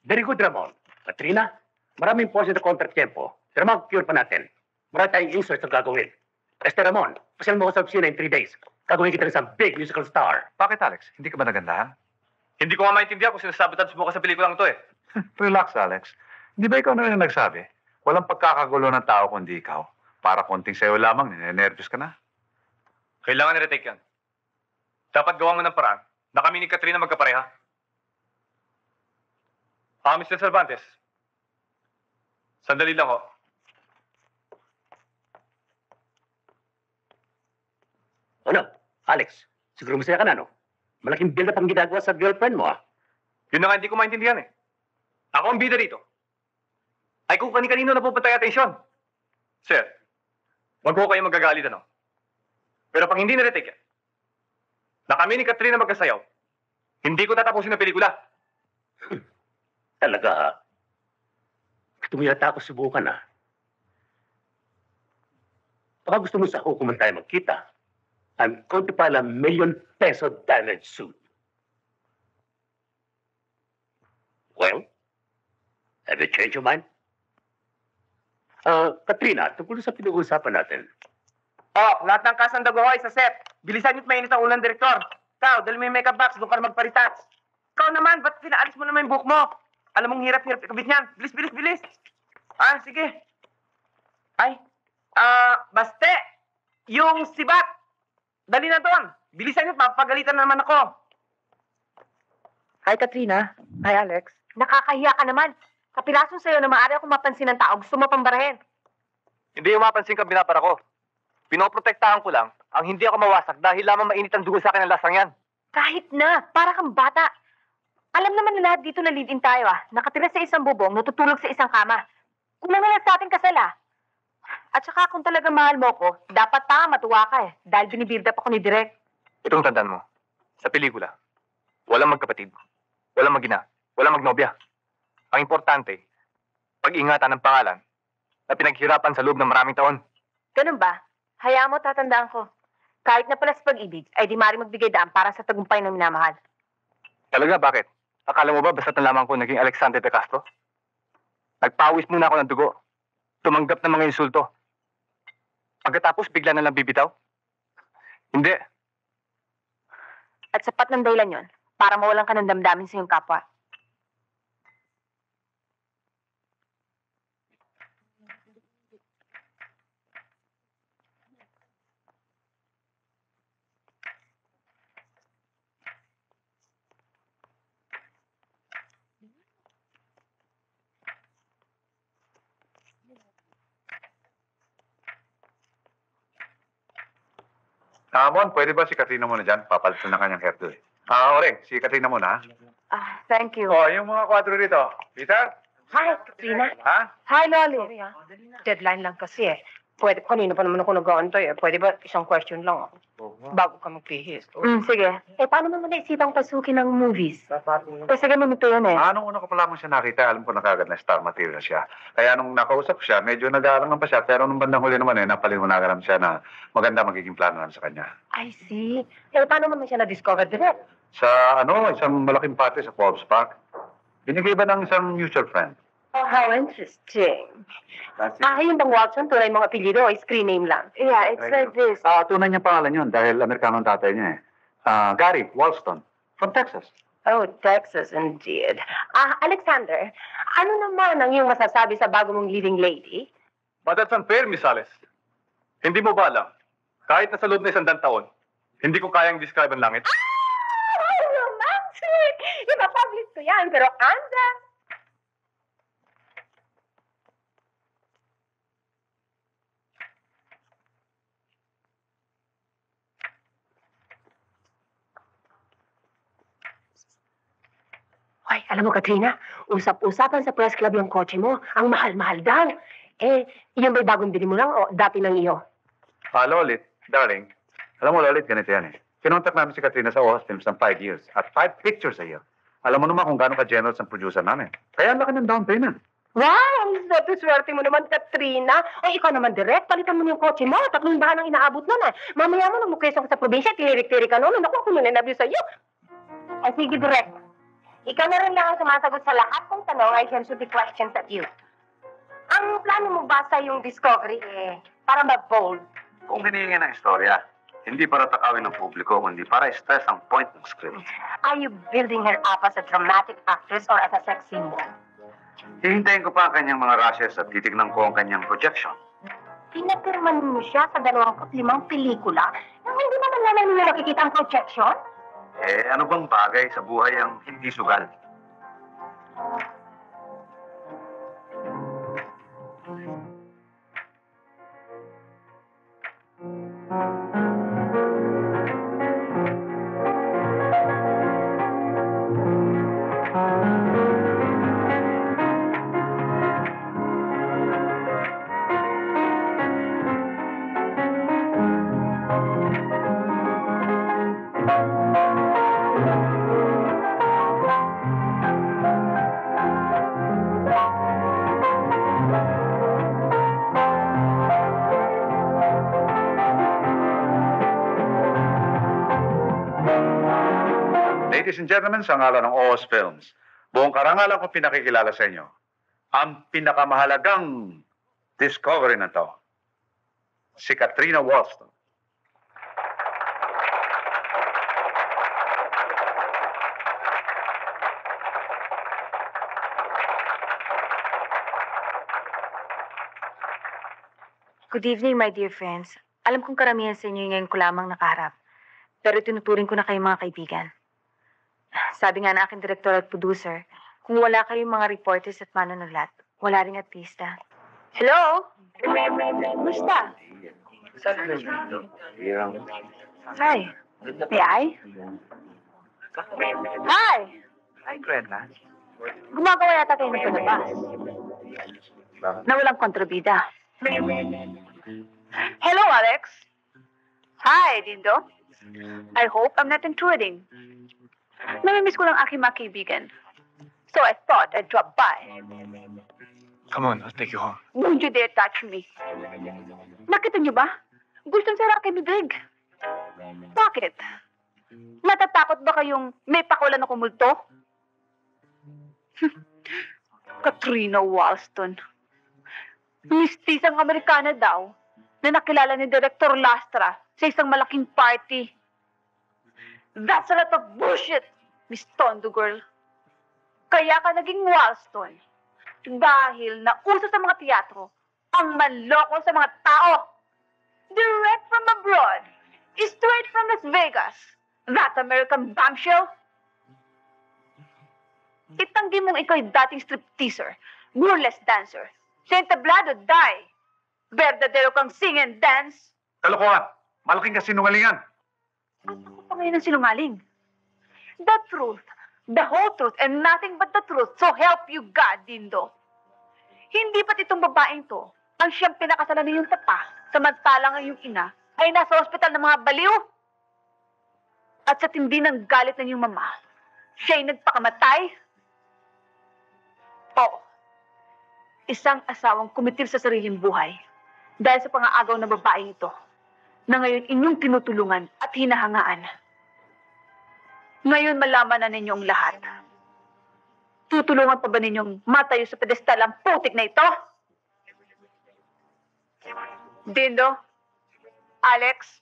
Very good, Ramon. Katrina, maraming pose na kontratiempo. Pero mag-cure pa natin. Marami tayong inserts na gagawin. Ramon, pasyal mo ko sa opisina in 3 days. Gagawin kita ng isang big musical star. Bakit, Alex? Hindi ka ba nagandahan? Hindi ko nga maintindihan kung sinasabotage mo ka sa pelikulang to eh. Relax, Alex. Hindi ba ikaw na yung nagsabi? Walang pagkakagulo ng tao kundi ikaw. Para konting sayo lamang, ninenervyos ka na. Kailangan i-retake yan. Dapat gawa mo ng paraan na kami ni Katrina magkapareha. Mr. Cervantes. Sandali lang ho. Ano? Alex, siguro masaya ka na, no? Malaking build-up ang ginagawa sa girlfriend mo, ah. Yun na nga hindi ko maintindihan eh. Ako ang bida rito. Ay kung kani-kanino na pupunta yung atensyon. Sir, wag ko kayo magagalit ano. Pero pag hindi na-retake yan, na kami ni Katrina magkasayaw, hindi ko tatapusin ang pelikula. Talaga, ha? Gusto mo yata ako subukan, ah. Baka gusto mo sa hukuman tayo magkita. I'm going to file a ₱1 million damage suit. Well, have you changed your mind? Katrina, tungkol sa pinag-uusapan natin. Oh, lahat ng kasandago ko ay sa set. Bilisan nyo't mainit ang ulan, Direktor. Ikaw, dahil may makeup box, doon ka na magparitats. Ikaw naman, ba't pinaalis mo naman yung buhok mo? Alam mong hirap-hirap ikabit niyan. Bilis, bilis, bilis. Ah, sige. Ay, baste. Yung sibat. Dali na doon. Bilisan nyo't, mapapagalitan na naman ako. Hi, Katrina. Hi, Alex. Nakakahiya ka naman. Kapilaso sa'yo na maaari akong mapansin ng tao. Gusto mo pambarahin. Hindi yung mapansin ka binapara ko. Pinoprotektahan ko lang ang hindi ako mawasak dahil lamang mainit ang dugo sa akin ng lasang yan. Kahit na. Para kang bata. Alam naman na lahat dito na live-in tayo, ah. Nakatira sa isang bubong, natutulog sa isang kama. Kung naman sa ating kasal, ah. At saka kung talaga mahal mo ko, dapat matuwa ka eh. Dahil binibuild up ako ni Direk. Itong tandaan mo, sa pelikula, walang magkapatid, walang magina, walang magnobya. Ang importante, pag-ingatan ng pangalan na pinaghirapan sa loob ng maraming taon. Ganun ba? Hayaan mo, tatandaan ko. Kahit na pala sa pag-ibig, ay di mari magbigay daan para sa tagumpay ng minamahal. Talaga, bakit? Akala mo ba basta't nalaman ko naging Alexander de Castro? Nagpawis muna ako ng dugo. Tumanggap ng mga insulto. Pagkatapos, bigla na lang bibitaw? Hindi. At sapat ng dahilan yon para mawalan ka ng damdamin sa iyong kapwa. Mon, pwede ba si Katrina muna dyan? Papalitan na kanyang hairdo eh. Oreng, si Katrina muna, ha? Thank you. Oh, yung mga kwadro rito. Peter? Hi, Katrina. Ha? Hi, Loli. Deadline lang kasi eh. Pwede, kanina pa naman ako nag-aantay eh. Pwede ba isang question lang ako? Bago ka magpihis. Sige. Paano naman naisipang pasukin ng movies? Sige, mamito yun eh. Nung una ko pa lamang siya nakita, alam ko na kagad na star material siya. Kaya nung nakausap siya, medyo nag-aalangan pa siya. Pero nung bandang huli naman napaliwanagan siya na maganda magiging plano namin sa kanya. I see. Paano naman siya na-discover direct? Sa isang malaking party sa Forbes Park. Binigay ba ng isang mutual friend? Oh, how interesting. Yung bang Watson, tunay mong apelyido o screen name lang? Yeah, it's like this. Tunay niya pangalan yun dahil Amerikano ang tatay niya eh. Gary Walston, from Texas. Oh, Texas indeed. Alexander, ano naman ang iyong masasabi sa bago mong leading lady? But that's unfair, Miss Alice. Hindi mo ba alam, kahit nasa loob na 100 taon, hindi ko kayang describe ang langit. Romantic! Ipapublish ko yan, pero anda. Ay, alam mo, Katrina, usap-usapan sa press club yung kotse mo. Ang mahal-mahal daw. Yung ba'y bagong bili mo lang o dati ng iyo? Lolit, darling. Alam mo, Lolit, ganito yan eh. Kinontak namin si Katrina sa OHAS Films ng 5 years at 5 pictures a year. Alam mo naman kung gaano ka-generous ang producer namin. Kaya ang laki ng down payment. Wow! Ang swerte mo naman, Katrina. Ay, ikaw naman direct. Palitan mo yung kotse mo. 3 bahan ang inaabot nun eh. Mamaya mo namukweso ka sa probinsya, tilirik-tirik ka nun. Naku, ako nananabi sa'yo. Ay, sige, direct. Ikaw na rin lang ang sumasagot sa lahat ng tanong I can shoot the questions at you. Ang plano mo ba sa yung discovery para mag-bold? Kung hinihingi ng istorya, hindi para takawin ng publiko, kundi para stress ang point ng script. Are you building her up as a dramatic actress or as a sex symbol? Hihintayin ko pa ang kanyang mga rushes at titignan ko ang kanyang projection. Pinapirman mo siya sa 25 pelikula nang hindi naman namin nila nakikita ang projection? Eh, ano bang bagay sa buhay ang hindi sugal? Ladies and gentlemen, sa ngalan ng OOS Films, buong karangalan ko pinakikilala sa inyo ang pinakamahalagang discovery na to, si Katrina Walston. Good evening, my dear friends. Alam kong karamihan sa inyo ngayon ko lamang nakaharap. Pero tinuturing ko na kayong mga kaibigan. Sabi nga ng aking director at producer, kung wala kayong mga reporters at manunuglat, wala ring artista. Hello? Kumusta? Hi. May I? Hi! Hi, Greta. Gumagawa yata kayo ng palabas. Na walang kontrabida. Hello, Alex. Hi, Dindo. I hope I'm not intruding. Namimiss ko lang aking mga kaibigan. So I thought I'd drop by. Come on, I'll take you home. Don't you dare touch me. Nakita niyo ba? Gustong sara kay bibig. Bakit? Natatakot ba kayong may pakulan na kumulto? Katrina Walston. Mistisang Amerikana daw na nakilala ni Director Lastra sa isang malaking party. That's a lot of bullshit, Miss Tondo Girl. Kaya ka naging Walston dahil nauso sa mga teatro ang manloko sa mga tao. Direct from abroad, straight from Las Vegas. That American bombshell. Itanggi mong ikaw'y dating stripteaser, burlesque dancer, sa entablado, die. Verdadero kang sing and dance. Kalokohan! Malaking kasinungalingan! Ano pa ngayon ang sinungaling? The truth, the whole truth, and nothing but the truth. So help you God, Dindo. Hindi ba't itong babaeng to ang siyang pinakasalan niyong tapa, samantalang ang iyong ina ay nasa ospital ng mga baliw? At sa tindi ng galit ng iyong mama, siya'y nagpakamatay? Oo. Isang asawang kumitil sa sariling buhay dahil sa pangaagaw ng babaeng ito na ngayon inyong tinutulungan at hinahangaan. Ngayon malaman na ninyo ang lahat. Tutulungan pa ba ninyong matayo sa pedestal ang putik na ito? Dindo, Alex,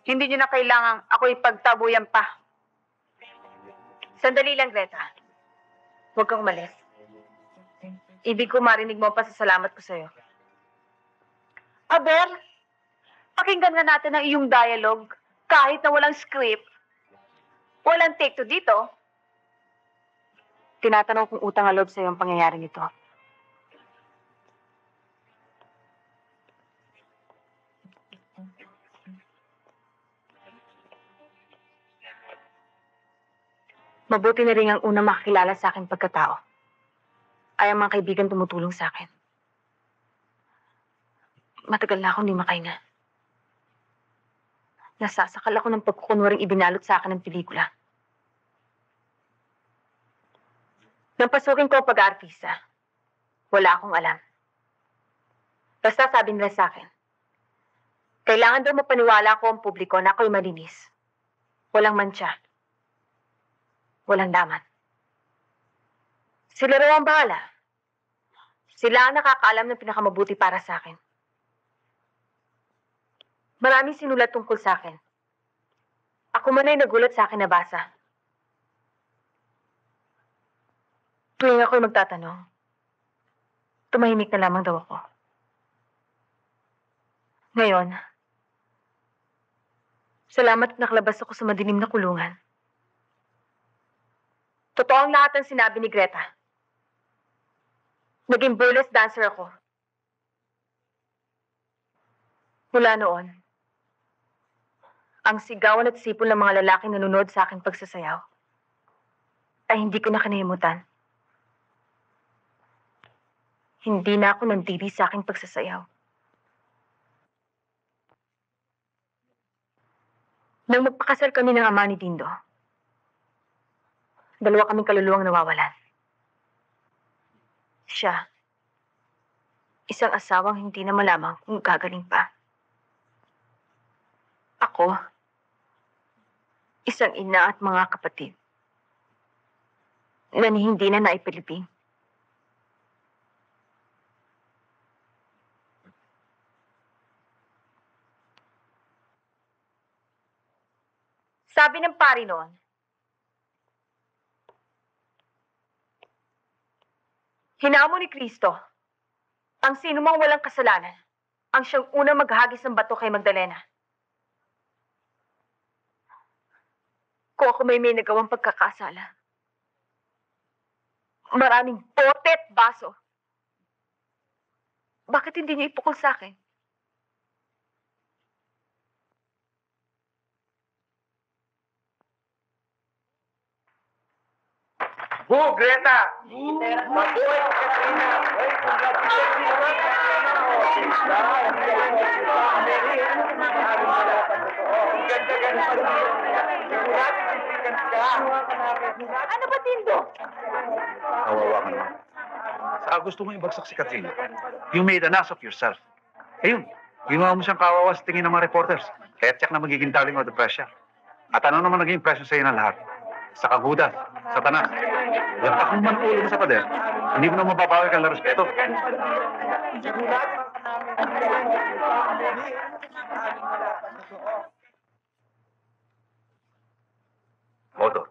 hindi nyo na kailangang ako ipagtabuyan pa. Sandali lang, Greta. Huwag kang umalis. Ibig ko marinig mo ang pasasalamat ko sa'yo. Aber, pakinggan nga natin ang iyong dialogue kahit na walang script. Walang take to dito. Tinatanong kung utang ang loob sa'yo ang pangyayaring ito. Mabuti na rin ang unang makakilala sa akin pagkatao. Ay ang mga kaibigan tumutulong sa akin. Matagal na akong di makahinga. Nasasakal ako ng pagkukunwaring ibinalot sa akin ng pelikula. Nang pasukin ko ang pag-aartista, wala akong alam. Basta sabi nila sa akin, kailangan daw mapaniwala ko ang publiko na ako'y malinis. Walang mantsa. Walang daman. Sila raw ang bahala. Sila ang nakakaalam ng pinakamabuti para sa akin. Maraming sinulat tungkol sa akin. Ako man ay nagulat sa akin na basa. Tuwing ako'y magtatanong, tumahimik na lamang daw ako. Ngayon, salamat at nakalabas ako sa madilim na kulungan. Totoo ang lahat ng sinabi ni Greta. Naging burlesque dancer ako. Mula noon, ang sigawan at sipol ng mga lalaking nanonood sa aking pagsasayaw ay hindi ko na kinalimutan. Hindi na ako nandiri sa aking pagsasayaw. Nang magpakasal kami ng ama ni Dindo, dalawa kaming kaluluwang nawawalan. Siya, isang asawang hindi na malamang kung gagaling pa. Ako, isang ina at mga kapatid na hindi na naipiliping. Sabi ng pari noon, hinamo ni Kristo, ang sinumang walang kasalanan, ang siyang unang maghagis ng bato kay Magdalena. Kung ako may nagawang pagkakasala, maraming bote at baso, bakit hindi niyo ipukol sa akin? Boo, Greta! Mabuhay ang Katrina! Hey, Ano ba, Tindo? Kawawa ka naman. Saka gusto mo ibagsak si Katrina. You made an ass of yourself. Ayun, ginawa mo siyang kawawa sa tingin ng mga reporters. Kaya tiyak na magiging darling of the press siya. At ano naman naging impression sa'yo ng lahat? Sa kagudas, sa tanas. At kung man ulo mo sa pader, hindi mo na mababawi kang respeto. Motor.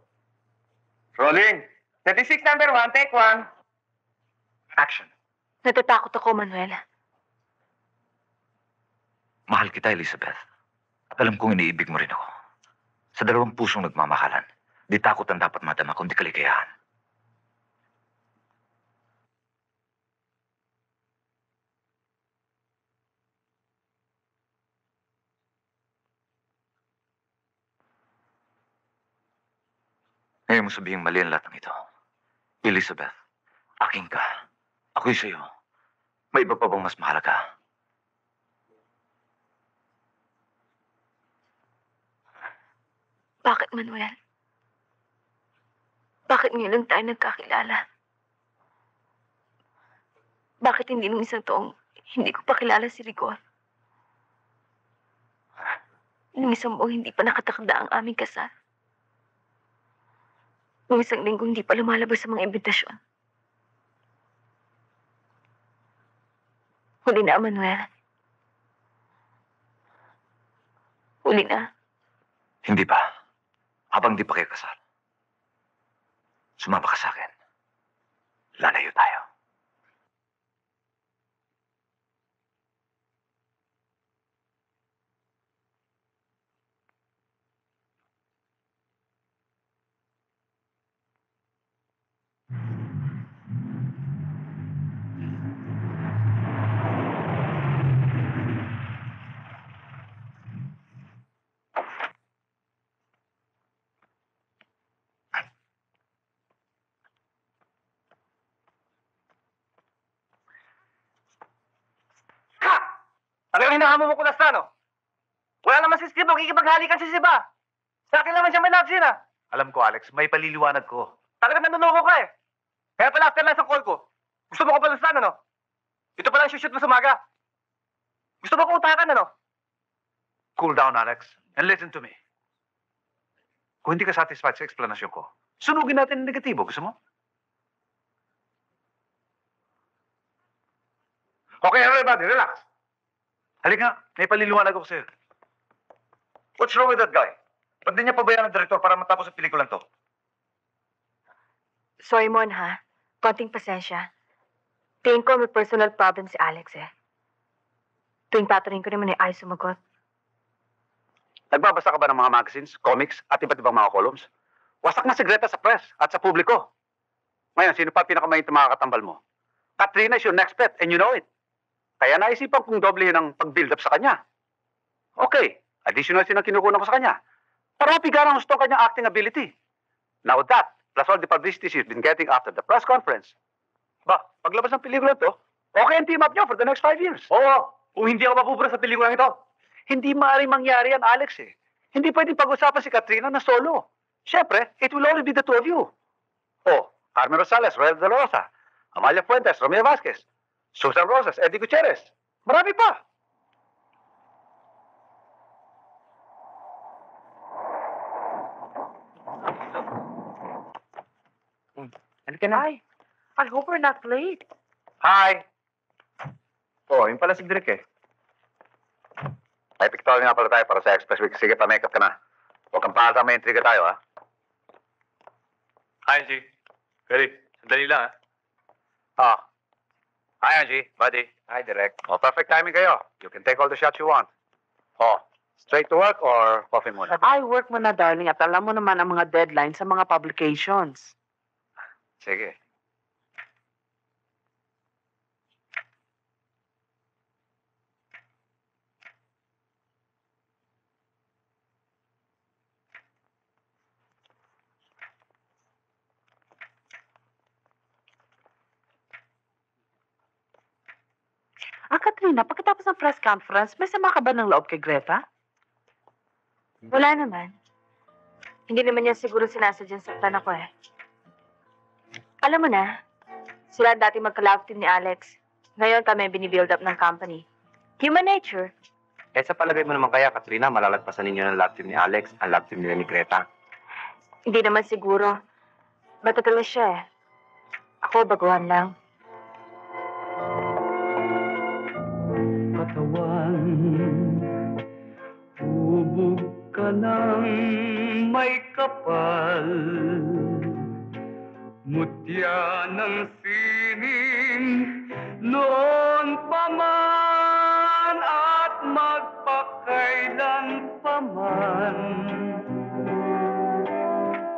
Rolling! 36 number 1, take 1. Action. Natatakot ako, Manuel. Mahal kita, Elizabeth. At alam kong iniibig mo rin ako. Sa dalawang pusong nagmamahalan, di takot ang dapat madama kundi kaligayahan. Ngayon mo sabihing mali ang lahat ng ito. Elizabeth, aking ka. Ako'y sa'yo. May iba pa bang mas mahalaga? Bakit, Manuel? Bakit ngayon lang tayo nagkakilala? Bakit hindi nung isang taong hindi ko pa kilala si Rigor? Nung isang buong hindi pa nakatakda ang aming kasal? Nung isang linggo hindi pa lumalabas sa mga imbitasyon? Huli na, Manuel. Huli na. Hindi pa. Habang di pa kayo kasal. Sumama ka sa akin. Lalayo tayo. Talagang hinahamo mo ko na sa ano? Wala naman si Steve, makikipaghalikan si Siba. Sa akin naman siya may love scene, ah. Alam ko, Alex, may paliliwanag ko. Talagang nanunoko ka eh. Kaya pala after lang sa call ko, gusto mo ko palusan, ano? Ito pala ang shoot mo sa umaga. Gusto mo ko utakan, ano? Cool down, Alex, and listen to me. Kung hindi ka satisfied sa explanation ko, sunugin natin ang negatibo. Gusto mo? Okay, everybody, relax. Halika, may paliliwanag ako sa'yo. What's wrong with that guy? Ba't di niya pabayaan ng direktor para matapos ang pelikulang to? Sorry, Mon, ha? Konting pasensya. Tingin ko may personal problem si Alex, eh. Tuwing tatanungin ko naman ay sumagot. Nagbabasa ka ba ng mga magazines, comics, at iba't ibang mga columns? Wasak na si Greta sa press at sa publiko. Ngayon, sino pa pinakamainit mga katambal mo? Katrina is your next bet, and you know it. Kaya naisipan kong doblehin ang pag-build up sa kanya. Okay, additional sin ang kinukunan ko sa kanya. Para mapigaran gusto ang kanyang acting ability. Now that, plus all the publicity she's been getting after the press conference. Ba, paglabas ng pelikula to, okay ang team up niyo for the next 5 years. Oo, kung hindi ako mapupura sa pelikulang ito. Hindi maaaring mangyari yan, Alex eh. Hindi pwedeng pag-usapan si Katrina na solo. Siyempre, it will only be the two of you. Oh, Carmen Rosales, Roel de la Rosa, Amalia Fuentes, Romeo Vasquez, Susan Rosas, Eddie Gutierrez. Marami pa. Halika na. Ay, I hope we're not late. Hi! Oh, yun pala si Derek eh. May pictorial nga pala tayo para sa Express Week. Sige, pa-makeup ka na. Huwag kang paasa, may intriga tayo, ha? Hi, Angie. Ready? Sandali lang, ha? Ah. Hi, Angie. Buddy. Hi, Derek. Oh, perfect timing kayo. You can take all the shots you want. Oh, straight to work or coffee muna? Ay, work mo na, darling. At alam mo naman ang mga deadlines sa mga publications. Sige. Katrina, pagkatapos ng press conference, may sama ka ba ng loob kay Greta? Wala naman. Hindi naman niya siguro sinasadyang saktan ako eh. Alam mo na, sila dati magka-love team ni Alex. Ngayon kami binibuild up ng company. Human nature. Eh, sa palagay mo naman kaya, Katrina, malalagpasan ninyo ng love team ni Alex, ang love team nila ni Greta. Hindi naman siguro. Matagal na siya eh. Ako, baguhan lang. Katawan, hubog ka ng may kapal, mutya ng sining noon pa man at magpakailan pa man.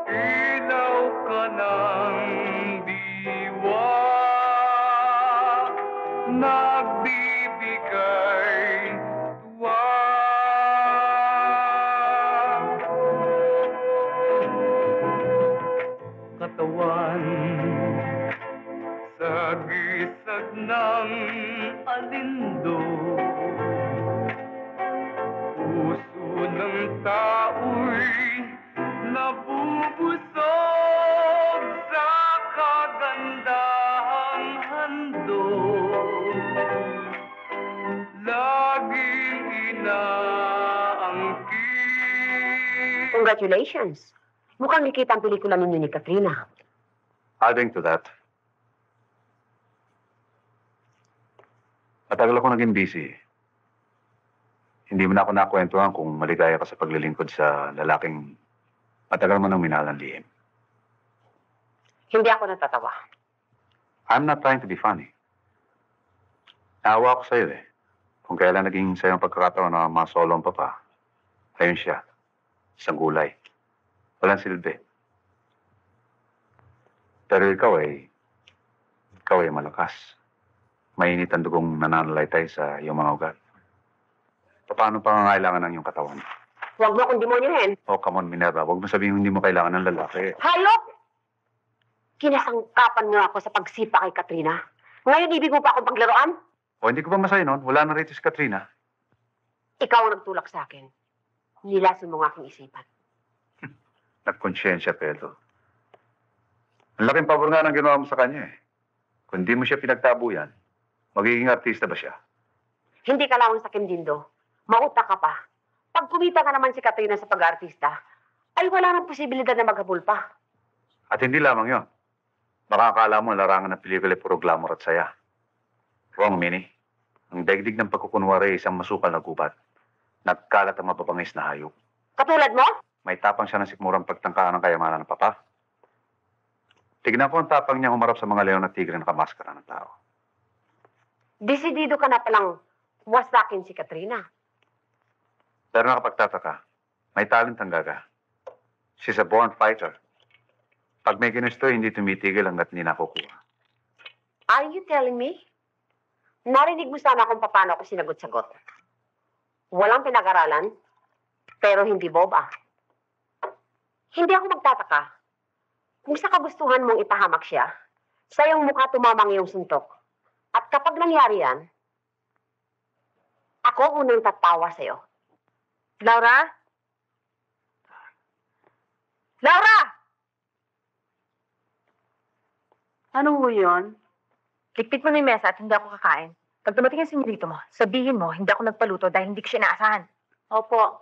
Ilaw ka ng diwa, nagbibigay tuwa. Katawan sa gisag ng alindo, puso ng tao'y nabubusog sa kagandahang handog. Laging inaangkin. Congratulations. Mukhang nakita ang pelikula ninyo ni Katrina. Adding to that, matagal ako naging busy. Hindi mo na ako nakwentuhan kung maligaya ka sa paglilingkod sa lalaking matagal mo nang minalang lihim. Hindi ako natatawa. I'm not trying to be funny. Naawa ako sa'yo eh. Kung kailan naging sa'yo ang pagkakataon na masolo ang papa, ayun siya. Isang gulay. Walang silbi. Pero ikaw ay malakas. Mainit ang dugong nananalaytay sa iyong mga ugat. Paano pa ngangailangan ng iyong katawan? Huwag mo akong demonyohin. Oh, come on, Minerva. Huwag mo sabihin hindi mo kailangan ng lalaki. Hayop! Kinasangkapan mo ako sa pagsipa kay Katrina. Ngayon, ibig mo pa akong paglaruan? O, hindi ko ba masaya nun? Wala na rito si Katrina. Ikaw ang nagtulak sa akin. Nilason mo nga aking isipan. Nagkonsyensya, Pedro. Ang laking pabor nga ng ginawa mo sa kanya eh. Kung di mo siya pinagtabuyan, magiging artista ba siya? Hindi ka lamang sa Dindo. Mauta ka pa. Pag kumita ka naman si Katrina sa pag-artista, ay wala nang posibilidad na maghabol pa. At hindi lamang yon. Baka akala mo larangan ng pelikula puro glamour at saya. Wrong, Minnie. Ang daigdig ng pagkukunwari ay isang masukal na gubat. Nagkalat ang mapapangis na hayop. Katulad mo? May tapang siya ng sikmurang pagtangkaan ng kayamanan ng papa. Tignan ko ang tapang niya humarap sa mga leon at tigre na kamaskara ng tao. Desidido ka na palang wasakin si Katrina. Pero nakapagtataka, may talent ang Gaga. She's a born fighter. Pag may ginusto, hindi tumitigil hanggat hindi nakukuha. Are you telling me? Narinig mo sana kung paano ako sinagot-sagot. Walang pinag-aralan, pero hindi boba. Hindi ako magtataka. Kung sa kagustuhan mong ipahamak siya, sa iyong mukha tumamang iyong suntok. At kapag nangyari yan, ako unang tatawa sa'yo. Laura? Laura! Ano ho yun? Ligpit mo na yung mesa at hindi ako kakain. Pag dumating ang senyorito mo, sabihin mo, hindi ako nagpaluto dahil hindi ko siya inaasahan. Opo.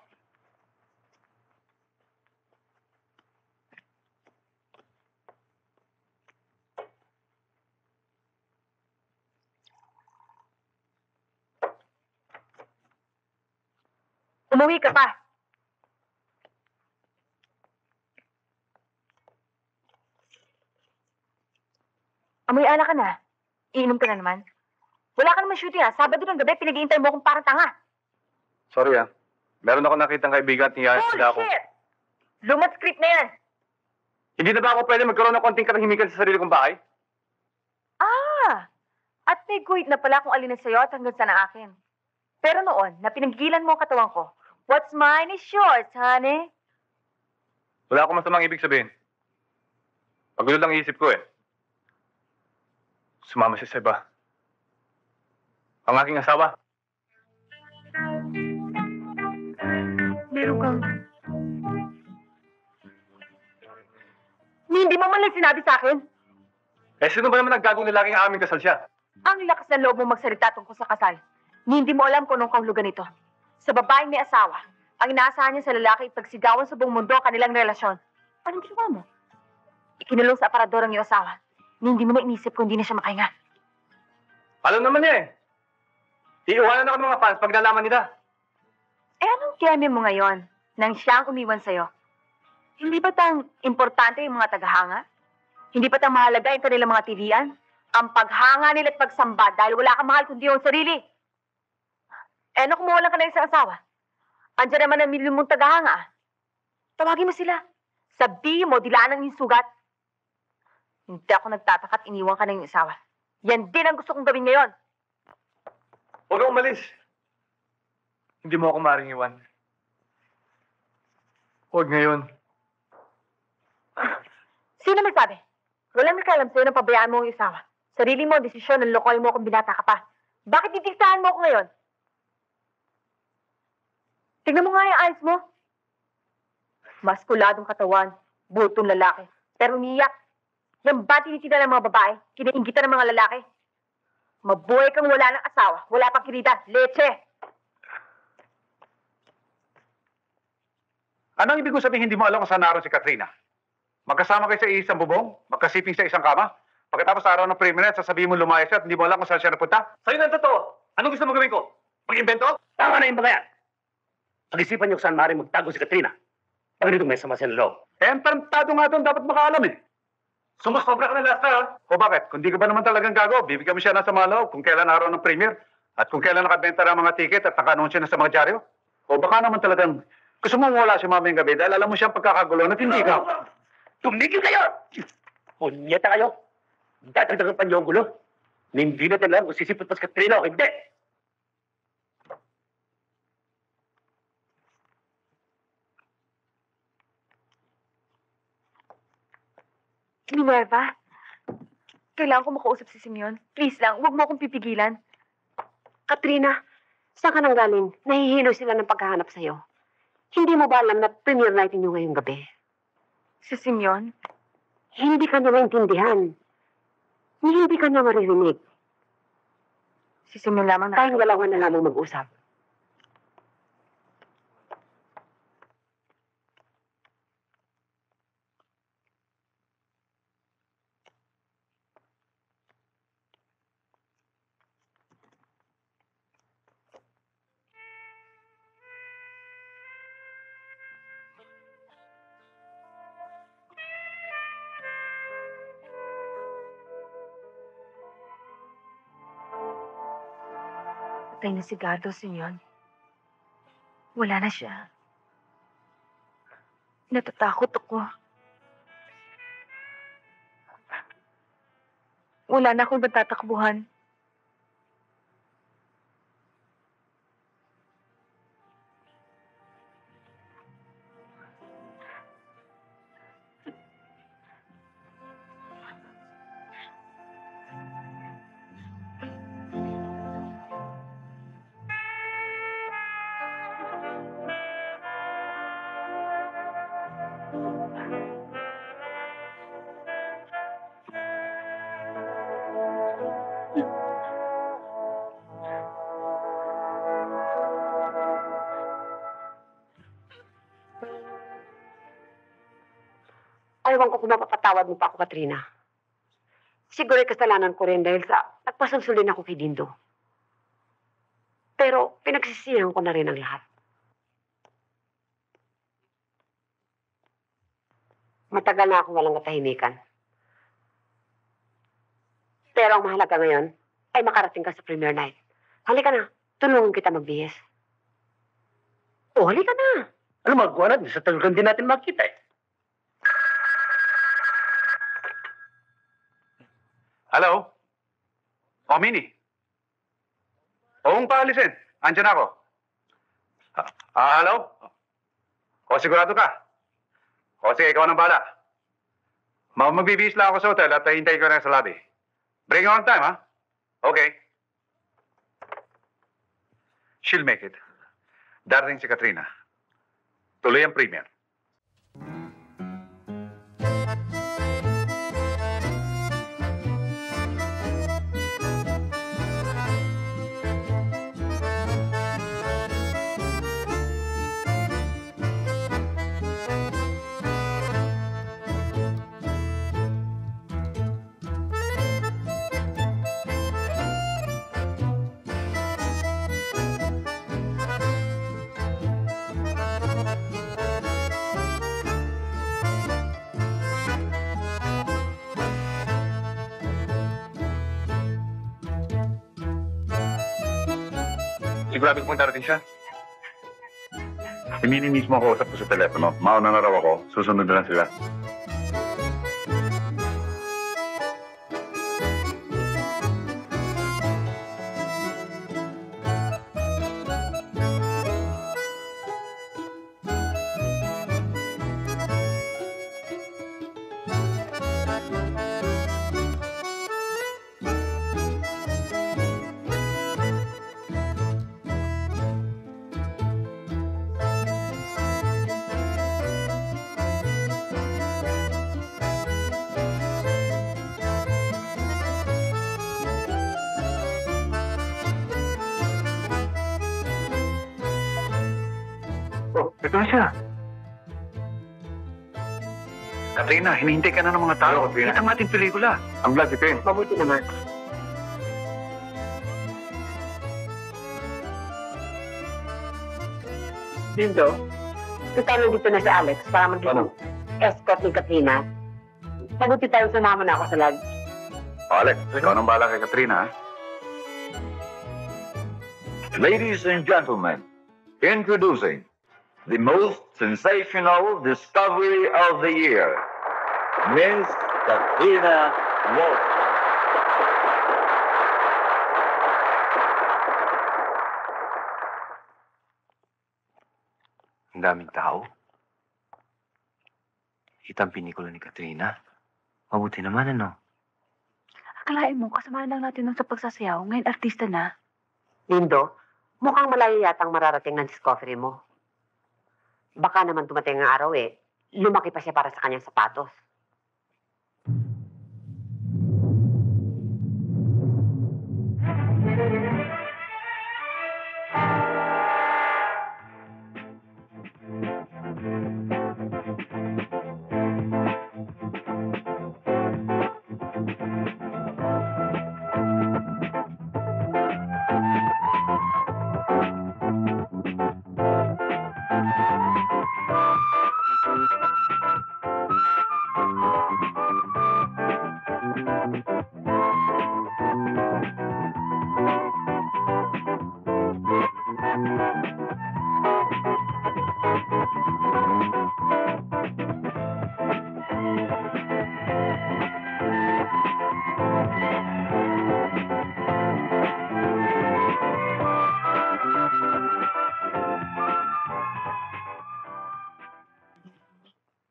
Umuwi ka pa. Amoy ala ka na. Iinom ka na naman. Wala ka naman shooting Sabado ng gabi, pinag-iintay mo akong parang tanga. Sorry Meron ako nakitang kaibigan at niyayas sila ako. Bullshit! Lumot script na yan. Hindi na ba ako pwede magkaroon ng konting katahimikan sa sarili kong bahay? At may guhit na pala kung alin na sa'yo at hanggang sa na akin. Pero noon, na pinagilan mo ang katawan ko, what's mine is yours, honey. Wala akong masamang ibig sabihin. Pagulo lang isip ko Sumama siya sa iba. Ang aking asawa. Meron kang... Hindi mo man lang sinabi sa akin. Sino ba naman nagkagong lalaking aming kasal siya? Ang lakas ng loob mo magsalita tungkol sa kasal. Hindi mo alam kung anong kahulugan nito. Sa babaeng may asawa, ang inaasahan niya sa lalaki ipagsigawan sa buong mundo ang kanilang relasyon. Anong ginawa mo? Ikinulong sa aparador ang iyong asawa. Hindi mo na inisip kung hindi na siya makahinga. Alam naman niya Iiwanan ako ng mga fans pag nalaman nila. Anong keme mo ngayon nang siyang umiwan sa'yo? Hindi ba tang importante yung mga tagahanga? Hindi ba tang mahalaga yung kanilang mga tilian? Ang paghanga nila at pagsamba dahil wala kang mahal kundi yung sarili. Ano kung mawalan ka ng isang asawa? Andiyan naman ang milyon mong tagahanga. Tawagin mo sila. Sabihin mo, dilaan ang iyong sugat. Hindi ako nagtataka at iniwan ka ng iyong asawa. Yan din ang gusto kong gawin ngayon. Huwag kang umalis. Hindi mo ako maaaring iwan. Huwag ngayon. Sino nagsabi? Walang nakalam sa'yo na pabayaan mo ang iyong asawa. Sarili mo ang desisyon ng lokoy mo kung binata ka pa. Bakit didiktahan mo ako ngayon? Tignan mo nga yung eyes mo. Maskuladong katawan, butong lalaki, pero umiyak. Yan ba tinitila ng mga babae? Kinaingitan ng mga lalaki? Mabuhay kang wala ng asawa, wala pang kirida, leche! Anong ibig ko sabihin hindi mo alam kung saan naroon si Katrina? Magkasama kayo sa isang bubong? Magkasiping sa isang kama? Pagkatapos sa araw ng premiere, sasabihin mo lumayas siya at hindi mo alam kung saan siya napunta? Sa'yo na totoo. Anong gusto mo gawin ko? Mag-invento? Tama na yung mga yan. Pag-isipan niyo kung saan maaaring magtago si Katrina. Pag dito may sama siya ng loob. Ang tarantado nga doon, dapat makaalam Sumusobra ka na last O bakit? Kung di ka ba naman talagang gago, bibigyan mo siya ng sama loob kung kailan araw ng premiere at kung kailan nakabenta ng mga ticket at naka-anunsyo na sa mga dyaryo. O baka naman talagang gusto mo wala si mamayang gabi dahil alam mo siyang pagkakagulo at hindi ka. Tumigil kayo! Punyeta kayo! Dadagdagan pa niyo ang gulo. Hindi natin alam kung sisipot pa si Katrina o hindi. Minerva, kailangan ko makausap si Simeon. Please lang, huwag mo akong pipigilan. Katrina, saan ka nang galing? Nahihilo sila ng paghahanap sa'yo. Hindi mo ba alam na premiere night niyo ngayong gabi? Si Simeon? Hindi ka niya maintindihan. Hindi ka niya maririnig. Si Simeon lamang na... Tayong dalawa na lamang mag-usap. Patay na si Gardo, Simeon. Wala na siya. Natatakot ako. Wala na akong matatakbuhan. Ewan ko kung mapapatawad mo pa ako, Katrina. Siguro kasalanan ko rin dahil sa nagpasulsulin ako kay Dindo. Pero pinagsisihan ko na rin ang lahat. Matagal na akong walang katahimikan. Pero ang mahalaga ngayon ay makarating ka sa premiere night. Halika na, tulungan kita magbihis. Oh, halika na. Ano magagawa natin? Sa tagal din natin makita eh. Hello? Oh, Minnie. Oo, paalisin. Andiyan ako. Hello? O, sigurado ka? O, sige, ikaw nang bala. Magbibihis lang ako sa hotel at hintayin ko na sa lobby. Bring it on time, ha? Okay. She'll make it. Darating si Katrina. Tuloy ang premiere. Sigurado kung darating siya. Si Minnie mismo ako usap ko sa telepono. Mauna na raw ako. Susunod na lang sila. Oh, ito na siya. Katrina, hinihintay ka na ng mga tao. Kita ang ating pelikula. Ang glad ito yun. Mabuti naman. Dindo, tutalo dito na si Alex para maging escort ni Katrina. Mabuti tayo sumama na ako sa lodge. Alex, ikaw nang bala kay Katrina, ha? Ladies and gentlemen, introducing the most sensational discovery of the year, Miss Katrina Wolf. Ang daming tao. Kitang pinikula ni Katrina. Mabuti naman, ano? Akalain mo, kasamahan lang natin nung sa pagsasayaw. Ngayon, artista na. Dindo, mukhang malayo yatang mararating ng discovery mo. Baka naman dumating ang araw lumaki pa siya para sa kanyang sapatos.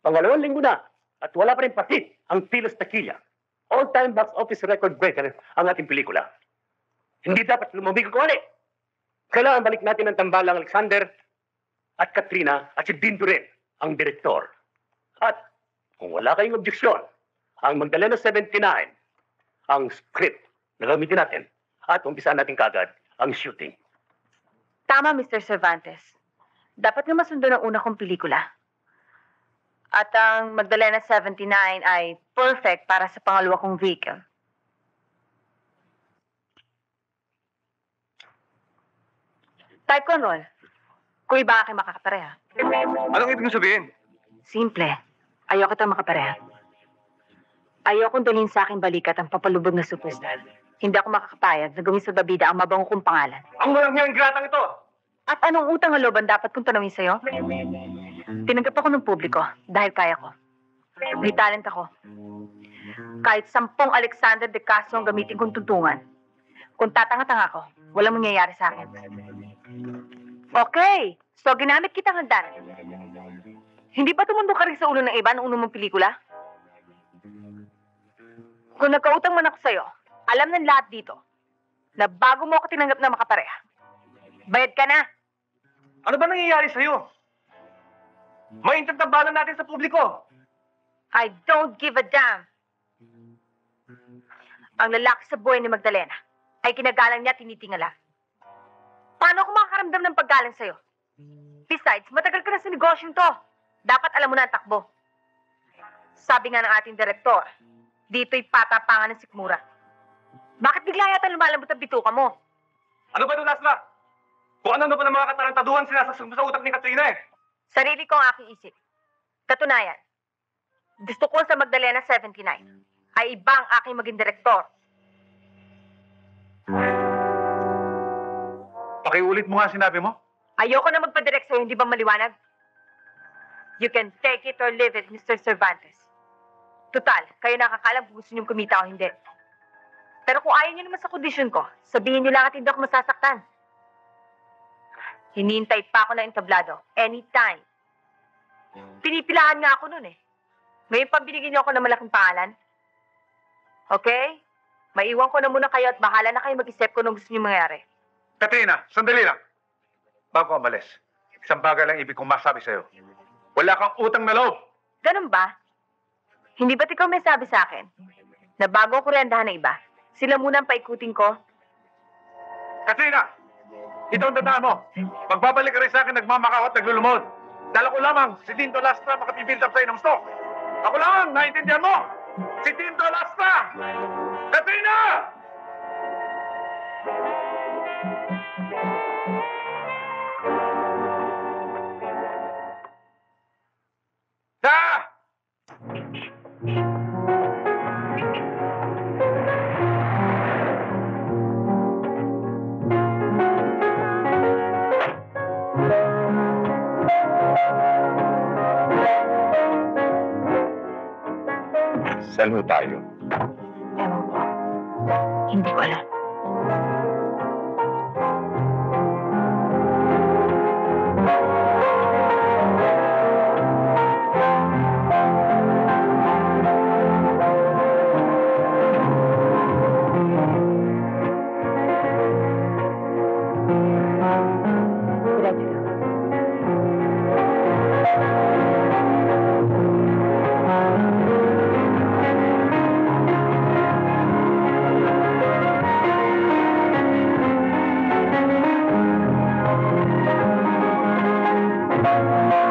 Pangalawang linggo na at wala pa rin pati ang Tilos Tequila. All-time box office record breaker ang ating pelikula. Hindi dapat lumabig ko ulit. Kailangan balik natin ang tambalang Alexander at Katrina at si Dindo rin, ang direktor. At kung wala kayong objeksyon, ang Magdalena 79, ang script na gamitin natin at umpisaan natin kagad ang shooting. Tama, Mr. Cervantes. Dapat nga masundo ng una kong pelikula. At ang Magdalena 79 ay perfect para sa pangalawa kong vehicle. Type ko, roll. Kung iba aking makakapareha. Anong ibig mong sabihin? Simple. Ayoko kitang makapareha. Ayokong dalhin sa aking balikat ang papalubog na superstar. Hindi ako makakapayag na gawin sa babida ang mabango kong pangalan. Ang walang hiyang gratang ito! At anong utang na loob ang dapat kong tanawin sa'yo? Tinanggap ako ng publiko dahil kaya ko. May talent ako. Kahit 10 Alexander de Castro ang gamitin kong tuntungan. Kung tatanga-tanga ko, walang mangyayari sa akin. Okay, so ginamit kitang hagdan. Hindi ba tumundok ka rin sa ulo ng iba noong unang mong pelikula? Kung nagkautang man ako sa'yo, alam ng lahat dito na bago mo ako tinanggap na makapareha, bayad ka na. Ano ba nangyayari sa'yo? Maintantabalan natin sa publiko. I don't give a damn. Ang lalaki sa buhay ni Magdalena ay kinagalang niya at tinitingala. Paano ako makakaramdam ng paggalang sa'yo? Besides, matagal ka na sa negosyong to. Dapat alam mo na ang takbo. Sabi nga ng ating direktor, dito'y patapangan ng sikmura. Bakit bigla yata lumalambot ang bituka mo? Ano ba ito, Lasla? Kung ano na ba ng mga katarantaduhan sinasasag mo sa utak ni Katrina eh. Sarili ko ang aking isip. Katunayan, gusto ko sa Magdalena 79 ay iba ang aking maging direktor. Pakiulit mo nga sinabi mo. Ayoko na magpadirect sa'yo, hindi ba maliwanag? You can take it or leave it, Mr. Cervantes. Total, kayo nakakalam kung gusto niyong kumita o hindi. Pero kung ayaw niyo naman sa kondisyon ko, sabihin niyo lang at hindi ako masasaktan. Hinihintay pa ako ng entablado. Anytime. Pinipilahan nga ako nun eh. Ngayon pa binigyan niyo ako ng malaking pangalan. Okay? Maiwan ko na muna kayo at bahala na kayo mag-isip kung anong gusto niyo mangyari. Katrina, sandali lang. Bago umalis, isang bagay lang ibig kong masabi sa'yo. Wala kang utang na loob. Ganun ba? Hindi ba't ikaw may sabi sa akin na bago ko rendahan ng iba, sila muna ang paikutin ko? Katrina, ito ang tandaan mo. Pagbabalik ka rin sa akin, nagmamakaw at naglulumod. Dala ko lamang si Tinto Lastra makapibuild up sa'yo ng stock. Ako lang, naintindihan mo? Si Tinto Lastra! Katrina! Ah! Saan mo tayo? Ewan ko. Hindi ko alam. Thank you.